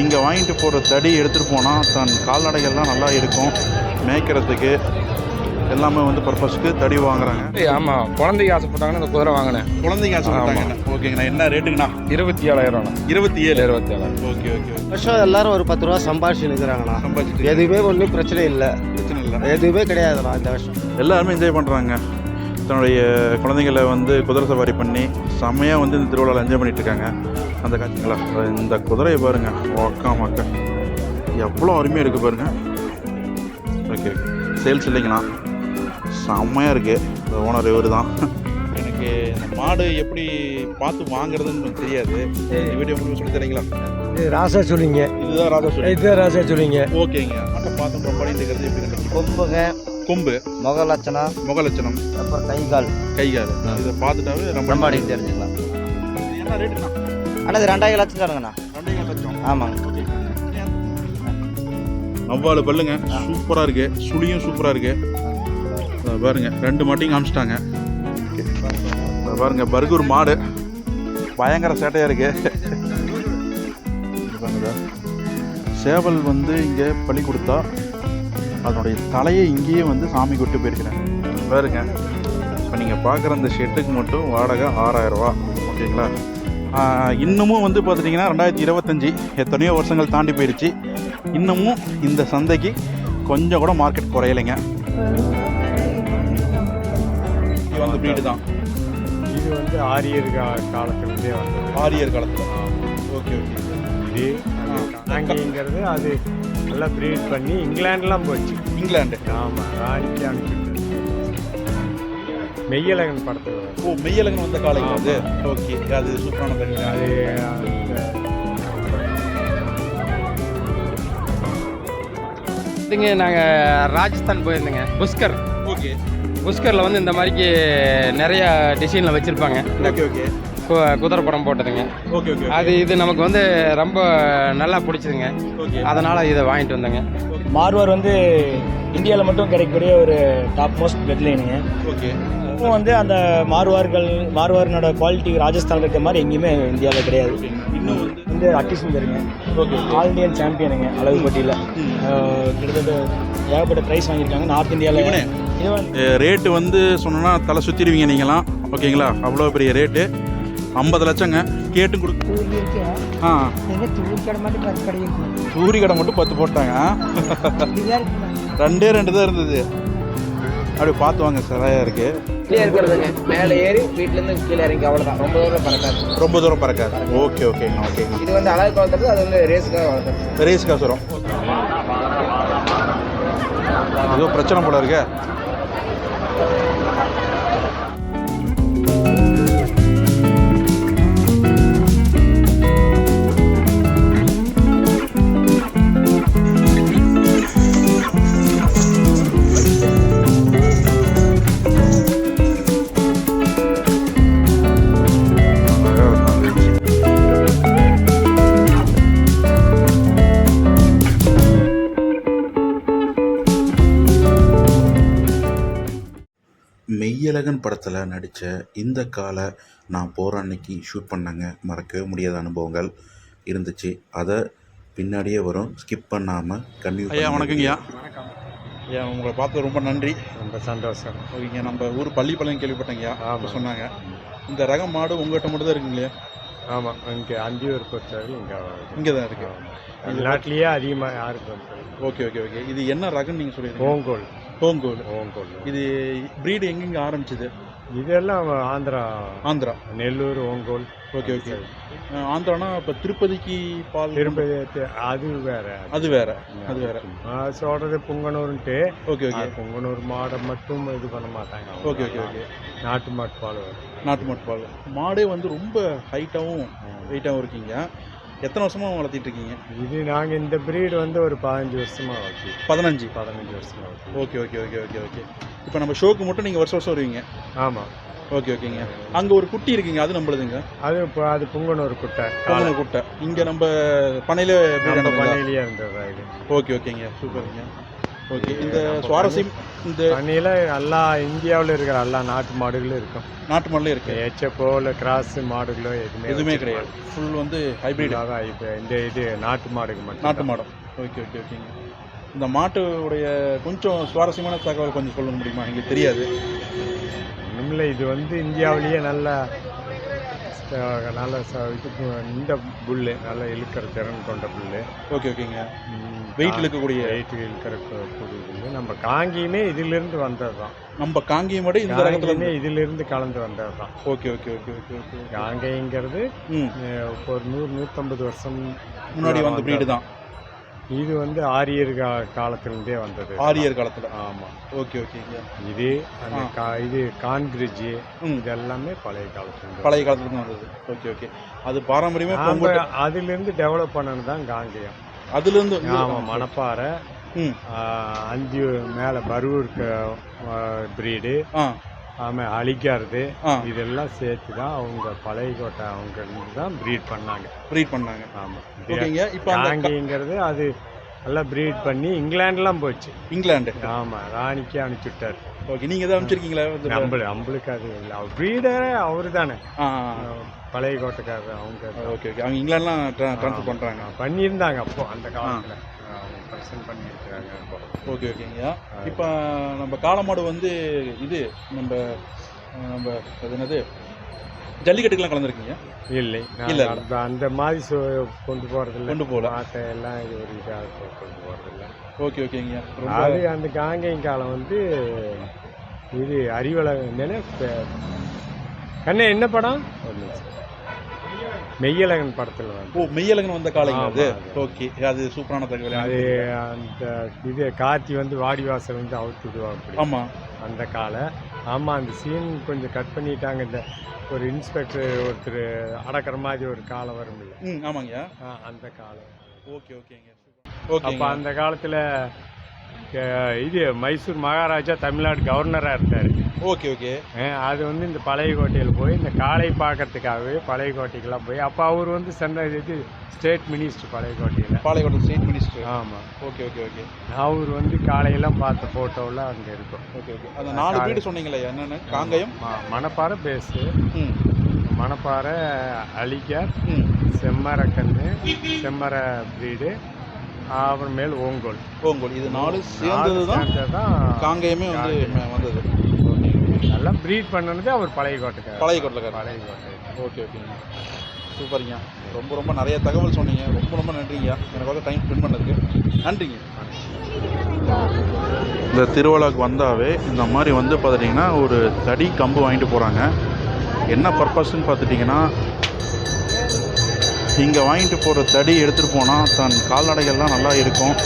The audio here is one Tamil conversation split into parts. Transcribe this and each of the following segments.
இங்கே வாங்கிட்டு போகிற தடி எடுத்துகிட்டு போனால் தன் கால்நடைகள்லாம் நல்லா இருக்கும், மேய்க்கிறதுக்கு எல்லாமே வந்து பர்பஸ்க்கு தடி வாங்குறாங்க. ஆமாம், குழந்தைக்கு ஆசைப்பட்டாங்கன்னு இந்த குதிரை வாங்கினேன். குழந்தைங்க ஆசைப்பட்டாங்க. ஓகேங்கண்ணா. என்ன ரேட்டுங்கண்ணா? 27,000. 27,000. Okay okay. வருஷம் எல்லாரும் ஒரு 10 ரூபா சம்பாதிச்சு நிற்கிறாங்கண்ணா. சம்பாதிச்சு எதுவுமே ஒன்றும் பிரச்சனை இல்லை. பிரச்சனை இல்லை, எதுவுமே கிடையாதுண்ணா இந்த வருஷம். எல்லாருமே என்ஜாய் பண்ணுறாங்க. தன்னுடைய குழந்தைங்களை வந்து குதிரை சவாரி பண்ணி செம்மையாக வந்து இந்த திருவிழாவில் என்ஜாய் பண்ணிட்டு இருக்காங்க. அந்த காட்சிங்களா, இந்த குதிரையை பாருங்கள், ஒக்கா மக்கா எவ்வளோ அருமையாக இருக்குது பாருங்கள். ஓகே, சேல்ஸ் இல்லைங்களா, செம்மையாக இருக்குது. இந்த ஓனர் இவர் தான். எனக்கு இந்த மாடு எப்படி பார்த்து வாங்குறதுன்னு எனக்கு தெரியாது. வீடியோ உங்களுக்கு சொல்லி தரீங்களா? இது ராசா சொல்லிங்க. இதுதான் ராசா சொல்லி. இதுதான் ராசா சொல்லிங்க. ஓகேங்க. மாட்டை பார்த்து ப்ராப்பராக இருக்கிறது எப்படி இருக்கு? கொம்புங்க, கொம்பு, முகலட்சணம், முகலட்சணம், அப்புறம் கைகால். இதை பார்த்துட்டாவே ரொம்ப அடிக்க தெரிஞ்சுக்கலாம். என்ன ரேட்டுண்ணா? ஆனால் இது 2,000 லட்சம் தருங்கண்ணா. 2,000 லட்சம். ஆமாங்க. அவ்வாறு பல்லுங்க, சூப்பராக இருக்குது. சுழியும் சூப்பராக இருக்குது. பாருங்க, 2 மாட்டையும் காமிச்சிட்டாங்க. பாருங்க, பர்கூர் மாடு பயங்கர சேட்டையாக இருக்கு. சேவல் வந்து இங்கே பள்ளி கொடுத்தா அதனுடைய தலையை இங்கேயே வந்து சாமி கொட்டு போயிருக்கிறேன். பாருங்க, இப்போ நீங்கள் பார்க்குற அந்த ஷெட்டுக்கு மட்டும் வாடகை 6,000 ரூபா. ஓகேங்களா? இன்னமும் வந்து பார்த்துட்டிங்கன்னா 2025 எத்தனையோ வருஷங்கள் தாண்டி போயிடுச்சு. இன்னமும் இந்த சந்தைக்கு கொஞ்சம் கூட மார்க்கெட் குறையலைங்க. இது வந்து வீடு தான். இது வந்து ஆரியர் காலத்துலேருந்தே வந்து ஆரியர் காலத்தில். Okay okay. இது நாங்கிங்கிறது அது நல்லா ப்ரீட் பண்ணி இங்கிலாண்டுலாம் போச்சு. இங்கிலாண்டு? ஆமாம், ராணிக்கு அனுப்பிட்டு மெய்யழகன் படத்தில். ஓ, மெய்யழகன் வந்த காலையில் அது. ஓகே, அது சூப்பரான கல்வி. அது இதுங்க நாங்கள் ராஜஸ்தான் போயிருந்தோங்க, புஷ்கர். ஓகே. புஷ்கரில் வந்து இந்த மாதிரிக்கு நிறைய டிசைனில் வச்சுருப்பாங்க. Okay okay. குதிரை படம் போட்டதுங்க. Okay okay. அது இது நமக்கு வந்து ரொம்ப நல்லா பிடிச்சதுங்க. ஓகே. அதனால் இதை வாங்கிட்டு வந்தேங்க. மார்வார் வந்து இந்தியாவில் மட்டும் கிடைக்கக்கூடிய ஒரு டாப் மோஸ்ட் பெட் லைனுங்க. ஓகே. இப்போ வந்து அந்த மார்வாரினோட குவாலிட்டி ராஜஸ்தானில் இருக்கிற மாதிரி எங்கேயுமே இந்தியாவில் கிடையாது. இன்னும் வந்து அட்டிசுந்தருங்க. ஓகே. ஆல் இண்டியன் சாம்பியனுங்க அளவு போட்டியில். கிட்டத்தட்ட ஏகப்பட்ட ப்ரைஸ் வாங்கியிருக்காங்க நார்த் இந்தியாவில். ரேட்டு வந்து சொன்னோன்னா தலை சுற்றிடுவீங்க நீங்களாம். ஓகேங்களா? அவ்வளோ பெரிய ரேட்டு 50 லட்சங்க கேட்டு கொடுக்கு. ஆ, சூரிய கடை மட்டும் 10 போட்டாங்க. 2 தான் இருந்தது. அப்படி பார்த்து வாங்க, சரியாக இருக்குது. கீழே இருக்கிறதுங்க, மேலே ஏறி வீட்டிலேருந்து கீழே இறங்கி அவ்வளோதான். ரொம்ப தூரம் பறக்காது. ரொம்ப தூரம் பறக்காது. ஓகே ஓகேங்க. ஓகேங்க. இது வந்து அழகு வளர்த்துறது, அது வந்து ரேஸுக்காக வளர்த்துறது. ரேஸுக்காக வரும். ஏதோ பிரச்சனை போல இருக்க. மெய்யழகன் படத்தில் நடித்த இந்த காலை நான் போகிற அன்னைக்கு ஷூட் பண்ணாங்க. மறக்கவே முடியாத அனுபவங்கள் இருந்துச்சு. அதை பின்னாடியே வரும், ஸ்கிப் பண்ணாமல் கன்டினியூ. ஐயா வணக்கங்கய்யா. வணக்கம் ஐயா, உங்களை பார்த்து ரொம்ப நன்றி. ரொம்ப சந்தோஷம். ஓகேங்க. நம்ம ஊர் பள்ளிப்பாளையம் கேள்விப்பட்டேங்கய்யா. அப்போ சொன்னாங்க இந்த ரகம் மாடு உங்கள்கிட்ட மட்டும் தான் இருக்குங்களா? ஆமாம், இங்கே அந்தியூர் பொறுத்தவரை இங்கே தான் இருக்கு. நாட்டிலேயே அதிகமாக யாருக்கு வந்து. Okay okay okay. இது என்ன ரகம்னு நீங்கள் சொல்லிடுங்க. ஓங்கோல். ஓங்கோல். இது பிரீடு எங்கெங்கே ஆரம்பிச்சது? இதெல்லாம் ஆந்திரா. நெல்லூர் ஓங்கோல். Okay okay. ஆந்திரானா இப்போ திருப்பதிக்கு பால். திருப்பதி அது வேற. சொல்கிறது புங்கனூர்ன்ட்டு. Okay okay. புங்கனூர் மாடை மட்டும் இது பண்ண மாட்டாங்க. Okay okay okay. நாட்டு மாட்டு பால் வரும். நாட்டு மாட்டு பால். மாடே வந்து ரொம்ப ஹைட்டாகவும் வெயிட்டாகவும் இருக்கீங்க. எத்தனை வருஷமாக வளர்த்திட்டு இருக்கீங்க? இது நாங்கள் இந்த பிரீடு வந்து ஒரு 15 வருஷமாக வளர்த்தி. 15 வருஷமாக வளர்த்தி. Okay okay okay okay okay. இப்போ நம்ம ஷோக்கு மட்டும் நீங்கள் வருஷம் வருவீங்க? ஆமாம். ஓகே ஓகேங்க. அங்கே ஒரு குட்டி இருக்குங்க, அது நம்மளுதுங்க? அது புங்கனூர் குட்டை. இங்கே நம்ம பண்ணையிலே பண்ணையிலேயே இருந்தது இது. ஓகே ஓகேங்க. சூப்பருங்க. ஓகே. இந்த சுவாரஸ்யம் இந்த பண்ணியில் எல்லா இந்தியாவில் இருக்கிற எல்லா நாட்டு மாடுகளும் இருக்கும். நாட்டு மாடலே இருக்கு, ஹெச்எஃப்போ இல்லை கிராஸ் மாடுகளோ எதுவுமே கிடையாது. ஃபுல் வந்து ஹைப்ரிட். இப்போ இது நாட்டு மாடுக்கு மட்டும். நாட்டு மாடம். ஓகே ஓகே ஓகேங்க. இந்த மாட்டுடைய கொஞ்சம் சுவாரஸ்யமான தகவல் கொஞ்சம் சொல்ல முடியுமா? எங்களுக்கு தெரியாது. ஒன்றுமில்லை, இது வந்து இந்தியாவிலேயே நல்ல இது இந்த புல்லு நல்ல இழுக்கிற திறன் கொண்ட புல்லு. ஓகே ஓகேங்க. வெயிட் இழுக்கக்கூடிய இழுக்கிற புல்லு. நம்ம காங்கியுமே இதிலிருந்து வந்தது தான். நம்ம காங்கேயம் மாடு இந்த ரகத்துலமே இதிலிருந்து கலந்து வந்தது தான். Okay okay okay okay okay. காங்கேயங்கிறது ஒரு 100-150 வருஷம் முன்னாடி வந்த பிரீடு தான். இது வந்து ஆரியர் காலத்திலிருந்தே வந்தது. ஆரியர் காலத்தில். ஆமாம். ஓகே ஓகேங்க. இது அந்த இது கான்கிரிட்ஜ் இது எல்லாமே பழைய காலத்துலேருந்து வந்தது. Okay okay. அது பாரம்பரியமாக அதிலிருந்து டெவலப் பண்ணது தான் காங்கேயம். அதுலேருந்து. ஆமாம். மணப்பாறை, 5 மேலே பரூர் பிரீடு, ஆமாம் அழிக்கிறது, இதெல்லாம் சேர்த்து தான் அவங்க பழைய கோட்டை அவங்க தான் ப்ரீட் பண்ணாங்க. ஆமாம். ஓகேங்க. இப்போ காங்கேயங்கிறது அது எல்லாம் ப்ரீட் பண்ணி இங்கிலாண்டுலாம் போச்சு. இங்கிலாண்டு. ஆமாம். ராணிக்கே அனுப்பிச்சுட்டார். ஓகே. நீங்கள் எதாவது அனுப்பிச்சிருக்கீங்களா? நம்மளுக்கு அது இல்லை. அவர் ப்ரீடரே அவர் தானே, பழைய கோட்டைக்காரர் அவங்க. Okay okay. அவங்க இங்கிலாந்துலாம் ட்ரான்ஸ்ஃபர் பண்ணுறாங்க, பண்ணியிருந்தாங்க அப்போ அந்த காலத்தில். பர்சன்ட் பண்ணியிருக்கிறாங்க இப்போ. ஓகே ஓகேங்க. இப்போ நம்ம காளமாடு வந்து இது நம்ம அது என்னது ஜல்லிக்கட்டுக்கெல்லாம் கலந்துருக்கீங்க? இல்லை இல்லை, அந்த மாதிரி கொண்டு போகிறதில்ல. ஆட்டை எல்லாம் இது ஒரு இதாக கொண்டு போகிறதில்ல. ஓகே ஓகேங்க. அது அந்த காங்கேயம் காலம் வந்து இது அறிவழகன் கண்ணே என்ன படம்? ஒரு நிமிஷம். மெய்யழகன் படத்தில் வந்து. மெய்யழகன் வந்த காலைங்க அது. ஓகே. அது சூப்பரான தகவல். அது அந்த இது கார்த்தி வந்து வாடிவாசல் வந்து அவுத்து விடுவாங்க. ஆமாம். அந்த காலை. ஆமாம். அந்த சீன் கொஞ்சம் கட் பண்ணிட்டாங்க. இந்த ஒரு இன்ஸ்பெக்டர் ஒருத்தர் அடக்கிற மாதிரி ஒரு காலம் வரும் இல்லை? ஆமாங்க. அந்த காலம். ஓகே ஓகேங்க. அப்போ அந்த காலத்தில் இது மைசூர் மகாராஜா தமிழ்நாடு கவர்னராக இருந்தார். Okay okay. அது வந்து இந்த பழைய கோட்டையில் போய் இந்த காளை பார்க்கறதுக்காகவே பழைய கோட்டைக்கெல்லாம் போய் அப்போ அவர் வந்து இது state minister Palayamkottai state minister. ஆமாம். Okay okay okay. அவர் வந்து காளையெல்லாம் பார்த்த ஃபோட்டோவில் அங்கே இருக்கும். Okay okay. அந்த 4 வீடு சொன்னீங்களே என்னென்ன? காங்கயம், மணப்பாறை பேஸு, மணப்பாறை, அழிக்கார், செம்மரக்கன்று, செம்மர பிரீடு, அப்புறமேல் ஓங்கோல். இது 4 சேர்ந்தது தான் காங்கயமே வந்து வந்தது. நல்லா ப்ரீட் பண்ணது அவர் பழைய கோட்டை. ஓகே ஓகேங்க. சூப்பருங்க. ரொம்ப ரொம்ப நிறைய தகவல் சொன்னீங்க. ரொம்ப ரொம்ப நன்றிங்க. எனக்கு வந்து டைம் ஸ்பெண்ட் பண்ணதுக்கு நன்றிங்க. இந்த திருவிழாவுக்கு வந்தாவே இந்த மாதிரி வந்து பார்த்துட்டிங்கன்னா ஒரு தடி கம்பு வாங்கிட்டு போகிறாங்க. என்ன பர்பஸ்ன்னு பார்த்துட்டிங்கன்னா, இங்கே வாங்கிட்டு போகிற தடி எடுத்துகிட்டு போனால் தன் கால்நடைகள்லாம் நல்லா இருக்கும்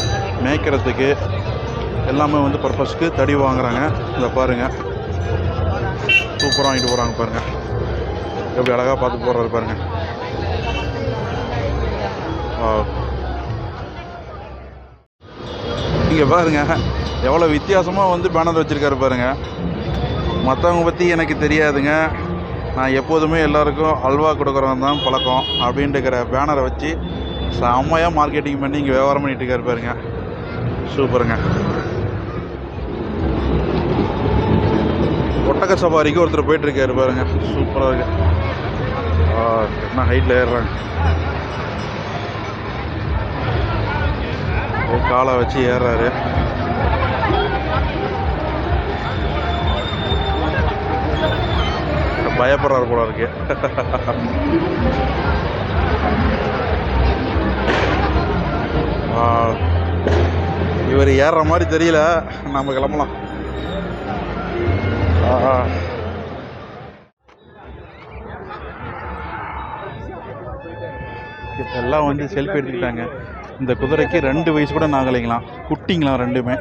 மேய்க்கிறதுக்கு எல்லாமே வந்து பர்பஸ்க்கு தடி வாங்குறாங்க. இதை பாருங்கள், சூப்பராக வாங்கிட்டு போகிறாங்க பாருங்கள். எப்படி அழகாக பார்த்து போடுறது பாருங்கள். இங்கே பாருங்கள் எவ்வளோ வித்தியாசமாக வந்து பேனர் வச்சுருக்காரு பாருங்கள். மற்றவங்க பற்றி எனக்கு தெரியாதுங்க, நான் எப்போதுமே எல்லாருக்கும் அல்வா கொடுக்குறவன் தான் பழக்கம் அப்படின்ட்டுக்கிற பேனரை வச்சு செம்மையாக மார்க்கெட்டிங் பண்ணி இங்கே வியாபாரம் பண்ணிகிட்டு இருக்காரு பாருங்க. சூப்பருங்க. ஒட்டக சவாரிக்கு ஒருத்தர் போயிட்டுருக்காரு பாருங்க. சூப்பராக இருக்கு. என்ன ஹைட்டில் ஏறுறாங்க, காலை வச்சு ஏறுறாரு. பயப்படுறாரு போல இருக்கு. இவர் ஏறுற மாதிரி தெரியல. நம்ம கிளம்பலாம். எல்லாம் வந்து செல்ஃபி எடுத்துக்கிட்டாங்க. இந்த குதிரைக்கு 2 வயசு கூட நாகலைங்களாம், குட்டிங்களாம் ரெண்டுமே.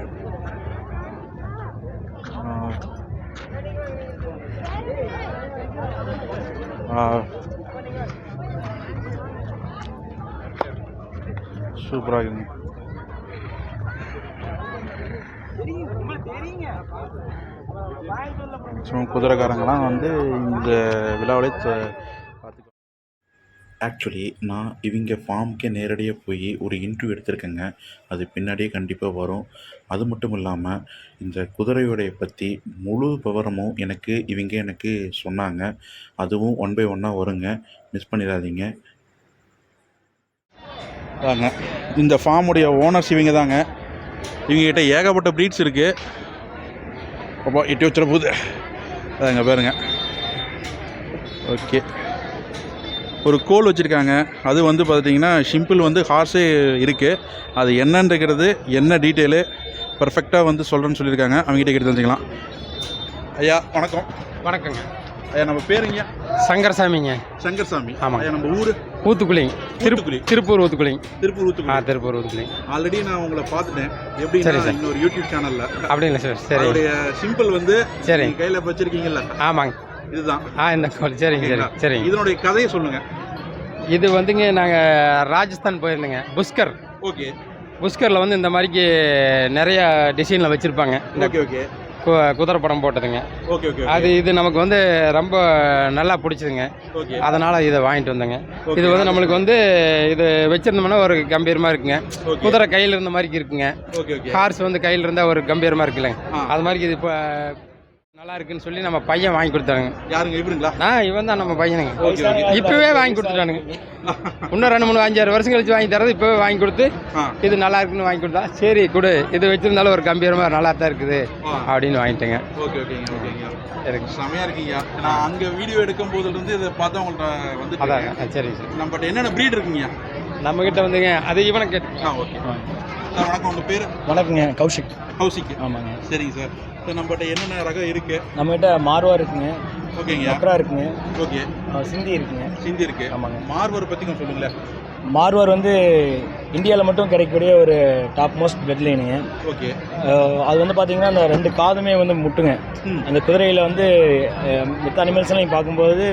சூப்பராக இருக்குங்க. குதிரைக்காரங்களாம் வந்து இந்த விழாவிலே பார்த்துக்கோ. ஆக்சுவலி நான் இவங்க ஃபார்முக்கே நேரடியாக போய் ஒரு இன்டர்வியூ எடுத்திருக்கேங்க. அது பின்னாடியே கண்டிப்பாக வரும். அது மட்டும் இல்லாமல் இந்த குதிரையோடைய பற்றி முழு விவரமும் எனக்கு சொன்னாங்க. அதுவும் ஒன் பை ஒன்னாக வருங்க. மிஸ் பண்ணிடாதீங்க. தாங்க இந்த ஃபார்முடைய ஓனர்ஸ் இவங்க தாங்க. இவங்ககிட்ட ஏகப்பட்ட ப்ரீட்ஸ் இருக்குது. அப்போ எட்டி வச்சுற போகுது அதாங்க பாருங்க. ஓகே, ஒரு கோல் வச்சுருக்காங்க. அது வந்து பார்த்திங்கன்னா சிம்பிள் வந்து ஹார்ஸே இருக்குது. அது என்னன்றது என்ன டீட்டெயிலு பர்ஃபெக்டாக வந்து சொல்கிறேன்னு சொல்லியிருக்காங்க. அவங்ககிட்ட கேட்டு தெரிஞ்சுக்கலாம். ஐயா வணக்கம். வணக்கங்க. ஐயா நம்ம பேருங்க? சங்கரசாமிங்க. சங்கர்சாமி. ஆமாம். ஐயா நம்ம ஊர் ஊத்துக்குளிங்க. திருப்பூர் ஊத்துக்குளிங்க. திருப்பூர் ஊத்துக்குளி. திருப்பூர் ஊத்துக்குளிங்க. ஆல்ரெடி நான் உங்களை பார்த்துட்டேன். எப்படி சரி சார். இன்னொரு யூடியூப் சேனலில் அப்படிங்களா சார்? சரி. அதோடைய சிம்பிள் வந்து சரி. கையில் வச்சுருக்கீங்கல்ல? ஆமாங்க. இதுதான். இந்த கோல். சரிங்க சரி சரிங்க. இதனுடைய கதையை சொல்லுங்கள். இது வந்துங்க நாங்கள் ராஜஸ்தான் போயிருந்தோங்க. புஷ்கர். ஓகே. புஷ்கரில் வந்து இந்த மாதிரிக்கு நிறையா டிசைனில் வச்சுருப்பாங்க. இந்த ஓகே ஓகே குதிரை படம் போட்டதுங்க. Okay okay. அது இது நமக்கு வந்து ரொம்ப நல்லா பிடிச்சதுங்க. ஓகே. அதனால் இதை வாங்கிட்டு வந்தேங்க. இது வந்து நம்மளுக்கு வந்து இது வச்சுருந்தோம்னா ஒரு கம்பீரமாக இருக்குங்க. குதிரை கையில் இருந்த மாதிரி இருக்குங்க. Okay okay. ஹார்ஸ் வந்து கையில் இருந்தால் ஒரு கம்பீரமாக இருக்குல்லங்க. அது மாதிரி இது இப்போ நல்லா இருக்குன்னு சொல்லி நம்ம பையன் வாங்கி கொடுத்தாங்க. யாருங்க இவருங்களா? இவன் தான் நம்ம பையனுங்க. Okay okay. இப்போவே வாங்கி கொடுத்துட்டானுங்க. இன்னும் 2 3 5 6 வருஷம் கழிச்சு வாங்கி தரது இப்போவே வாங்கி கொடுத்து இது நல்லா இருக்குன்னு வாங்கி கொடுத்தா சரி கொடு, இது வச்சிருந்தாலும் ஒரு கம்பீரமாக நல்லா தான் இருக்குது அப்படின்னு வாங்கிட்டேங்க. ஓகே ஓகேங்க ஓகேங்க. இருக்கு செமையாக இருக்கீங்க. நான் அங்கே வீடியோ எடுக்கும் போதுலேருந்து இதை பார்த்தா உங்கள்கிட்ட வந்து அதாங்க. சரிங்க சார். நம்மகிட்ட என்னென்ன ப்ரீட் இருக்குங்க நம்மக்கிட்ட வந்துங்க அது இவனை கேட்டு. ஓகே. வணக்கம். உங்கள் பேர்? வணக்கங்க, கௌஷிக். கௌசிக். ஆமாங்க. சரிங்க சார். இப்போ நம்மகிட்ட என்னென்ன ரகம் இருக்குது? நம்மகிட்ட மார்வார் இருக்குங்க, ஓகேங்க. பக்ரா இருக்குங்க, ஓகே. சிந்தி இருக்குங்க. சிந்தி இருக்கு. ஆமாங்க. மார்வர் பற்றி கொஞ்சம் சொல்லுங்களேன். மார்வார் வந்து இந்தியாவில் மட்டும் கிடைக்கக்கூடிய ஒரு டாப் மோஸ்ட் பெட் லைனுங்க. ஓகே. அது வந்து பார்த்தீங்கன்னா அந்த 2 காதுமே வந்து முட்டுங்க. அந்த குதிரையில் வந்து மித்த அனிமல்ஸ்லாம் நீங்கள் பார்க்கும்போது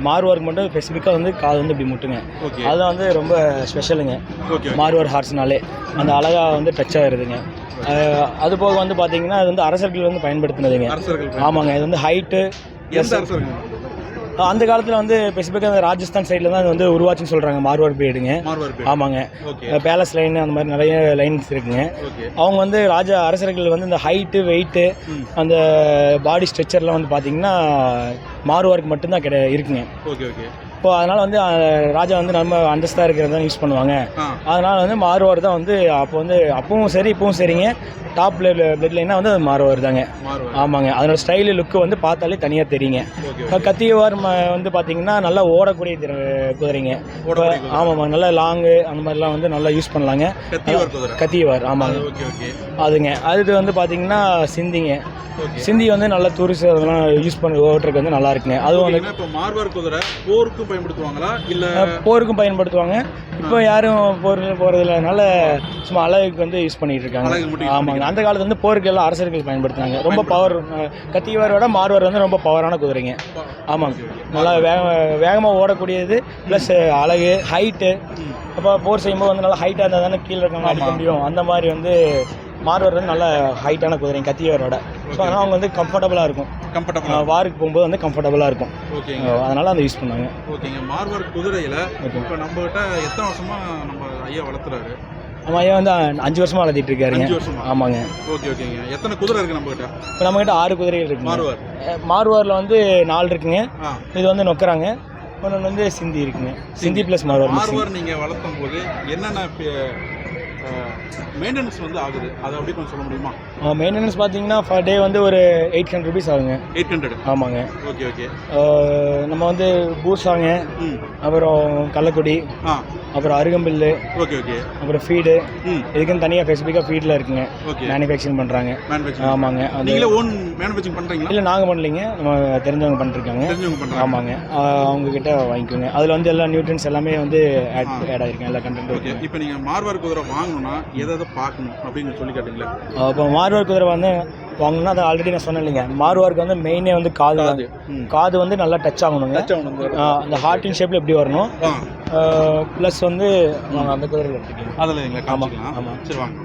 மார்வாருக்கு மட்டும் ஸ்பெசிஃபிக்காக வந்து காது வந்து இப்படி முட்டுங்க. ஓகே. அதுதான் வந்து ரொம்ப ஸ்பெஷலுங்க. ஓகே. மார்வார் ஹார்ஸ்னாலே அந்த அழகாக வந்து டச் ஆகிருதுங்க. அது போக வந்து பார்த்தீங்கன்னா அது வந்து அரசர்கள் வந்து பயன்படுத்தினதுங்க. அரசர்கள். ஆமாங்க. இது வந்து ஹைட்டு எந்த அரசர்கள்? அந்த காலத்தில் வந்து ஸ்பெசிஃபிக்காக அந்த ராஜஸ்தான் சைடில் தான் அது வந்து உருவாச்சுன்னு சொல்கிறாங்க. மார்வார் பீடுங்க. மார்வர் பீடு. ஆமாங்க. ஓகே. பேலஸ் லைன் அந்த மாதிரி நிறைய லைன்ஸ் இருக்குங்க. ஓகே. அவங்க வந்து அரசர்கள் வந்து இந்த ஹைட்டு வெயிட்டு அந்த பாடி ஸ்ட்ரக்சர்லாம் வந்து பார்த்தீங்கன்னா மார்வாருக்கு மட்டும்தான் இருக்குங்க. Okay okay. இப்போ அதனால் வந்து ராஜா வந்து நம்ம அந்தஸ்தாக இருக்கிறது தான் யூஸ் பண்ணுவாங்க. அதனால் வந்து மார்வார் தான் வந்து அப்பவும் சரி இப்பவும் சரிங்க டாப் பிளட் லைனாக வந்து அது மார்வார் தாங்க. ஆமாங்க. அதனோட ஸ்டைலு லுக்கு வந்து பார்த்தாலே தனியாக தெரியுங்க. இப்போ கத்தியவார் வந்து பார்த்தீங்கன்னா நல்லா ஓடக்கூடிய குதிரைங்க. ஆமாம்மா. நல்லா லாங்கு அந்த மாதிரிலாம் வந்து நல்லா யூஸ் பண்ணலாங்க. கத்தியவார். ஆமாங்க. அதுங்க. அது வந்து பார்த்தீங்கன்னா சிந்திங்க. சிந்தி வந்து நல்லா டூரிஸ்ட் அதெல்லாம் யூஸ் பண்ணி ஓட்டுறதுக்கு வந்து நல்லா இருக்குங்க. அதுவும் வந்து இப்போ மார்வார் குதிரை போருக்கும் பயன்படுத்துவாங்களா இல்லை? போருக்கும் பயன்படுத்துவாங்க. இப்போ யாரும் போகிறதுனால சும்மா அழகுக்கு வந்து யூஸ் பண்ணிட்டு இருக்காங்க. ஆமாங்க. அந்த காலத்துல வந்து போருக்கு எல்லாம் அரசர்கள் பயன்படுத்தினாங்க. ரொம்ப பவர். கத்தியவாரோட மார்வார் வந்து ரொம்ப பவரான குதிரைங்க. ஆமாங்க. நல்லா வேகமாக ஓடக்கூடியது ப்ளஸ் அழகு ஹைட்டு. அப்போ போர் செய்யும்போது வந்து நல்லா ஹைட்டாக இருந்தால் தானே கீழே இருக்கவங்க அடிக்க முடியும். அந்த மாதிரி வந்து மார்வார் வந்து நல்ல ஹைட்டான குதிரைங்க கத்தியவாரோட. ஸோ அதனால் அவங்க வந்து கம்ஃபர்டபுளாக இருக்கும். வாருக்கு போகும்போது வந்து கம்ஃபர்டபுளாக இருக்கும். ஓகேங்க. அதனால் அந்த யூஸ் பண்ணாங்க. ஓகேங்க. மார்வார் குதிரையில் இப்போ நம்மகிட்ட எத்தனை வருஷமாக நம்ம ஐயா வளர்த்துறாரு? நம்ம ஐயா வந்து 5 வருஷமாக வளர்த்திட்டு இருக்காருங்க. 5 வருஷமா? ஆமாங்க. ஓகே ஓகேங்க. எத்தனை குதிரை இருக்குது நம்மகிட்ட? இப்போ நம்மகிட்ட 6 குதிரைகள் இருக்குது. மார்வார். மார்வாரில் வந்து 4 இருக்குங்க. இது வந்து நொக்கறாங்க. ஒன்று வந்து சிந்தி இருக்குங்க. சிந்தி ப்ளஸ் மார்வார். மார்வார் நீங்கள் வளர்த்தும் போது என்னென்ன மெயின்டெனன்ஸ் வந்து ஆகுது அதை அப்படி கொஞ்சம் சொல்ல முடியுமா? மெயின்டெனன்ஸ் பார்த்தீங்கன்னா பர் டே வந்து ஒரு 800 rupees ஆகுங்க. 800? ஆமாங்க. Okay okay. நம்ம வந்து பூசாங்க, அப்புறம் கள்ளக்குடி, அப்புறம் அருகம்பில்லு, ஓகே ஓகே, அப்புறம் ஃபீடு. இதுக்குன்னு தனியாக ஸ்பெசிஃபிக்காக ஃபீடில் இருக்குங்க. மேனுஃபேக்சரிங் பண்ணுறாங்க. ஆமாங்க. நீங்களே ஓன் மேனுஃபேக்சரிங் பண்ணுறீங்களா? இல்லை நாங்கள் பண்ணலைங்க, நம்ம தெரிஞ்சவங்க பண்ணிருக்காங்க. ஆமாங்க. அவங்கக்கிட்ட வாங்கிக்கோங்க. அதில் வந்து எல்லா நியூட்ரியன்ஸ் எல்லாமே வந்து ஆட் ஆகிருக்கேன், எல்லா கண்டென்ட். ஓகே. இப்போ நீங்கள் மார்வார் குதிரை வாங்கணும்னா எதாவது பார்க்கணும் அப்படின்னு சொல்லி கேட்டீங்களா? இப்போ மார்வார் குதிரை வந்து வாங்கணும்னா அதை ஆல்ரெடி நான் சொன்னேன் இல்லைங்க, மார்வாருக்கு வந்து மெயினே வந்து காது. காது வந்து நல்லா டச் ஆகணுங்க. அந்த ஹார்ட்டின் ஷேப்பில் எப்படி வரணும். ப்ளஸ் வந்து அந்த குதிரையில் எடுத்துக்கலாம். அதில் எங்களை காமிக்கலாம். ஆமாம், சரி வாங்க.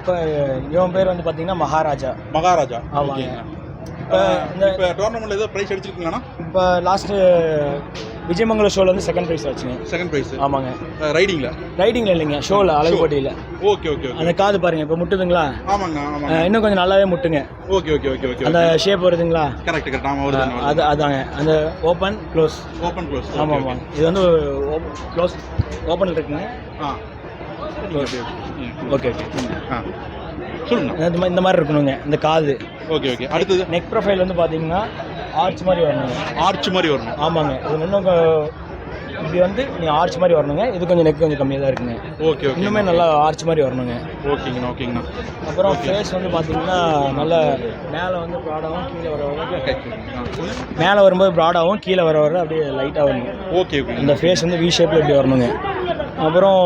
இப்போ இவன் பேர் வந்து பார்த்தீங்கன்னா மகாராஜா. மகாராஜா. ஆமாங்க. ஓகேங்க. இப்போ இந்த இப்போ டோர்னமெண்ட்ல ஏதோ ப்ரைஸ் அடிச்சிருக்கீங்களாண்ணா? இப்போ லாஸ்ட்டு விஜயமங்கலம் ஷோவில் வந்து செகண்ட் ப்ரைஸ் வச்சுங்க. Second prize. ஆமாங்க. ரைடிங்ல? ரைடிங்கில் இல்லைங்க, ஷோவில் அழகு போட்டியில். Okay okay okay. அந்த காது பாருங்க இப்போ முட்டுதுங்களா? ஆமாங்க ஆமாங்க. இன்னும் கொஞ்சம் நல்லாவே முட்டுங்க. Okay okay okay okay. அந்த ஷேப் வருதுங்களா? Correct correct. ஆமாம் வருது. அதாங்க அந்த ஓப்பன் க்ளோஸ். Open close. ஆமாம் ஆமாம். இது வந்து க்ளோஸ் ஓப்பனில் இருக்குங்க. Okay okay okay. சொல்லுங்க. இந்த மாதிரி இருக்கணுங்க இந்த காது. Okay okay. அடுத்தது நெக் ப்ரொஃபைல் வந்து பார்த்தீங்கன்னா ஆர்ச் மாதிரி வரணுங்க. ஆர்ச் மாதிரி வரணும். ஆமாங்க. இது இன்னும் இப்படி வந்து நீங்கள் ஆர்ச் மாதிரி வரணுங்க. இது கொஞ்சம் நெக் கொஞ்சம் கம்மியாக தான் இருக்குங்க. Okay okay. இன்னுமே நல்லா ஆர்ச் மாதிரி வரணுங்க. ஓகேங்கண்ணா ஓகேங்கண்ணா. அப்புறம் ஃபேஸ் வந்து பார்த்தீங்கன்னா நல்லா மேலே வந்து ப்ராடாகவும் கீழே மேலே வரும்போது ப்ராடாகவும் கீழே வர அப்படியே லைட்டாக வரணும். Okay okay. இந்த ஃபேஸ் வந்து வி ஷேப்பில் இப்படி வரணுங்க. அப்புறம்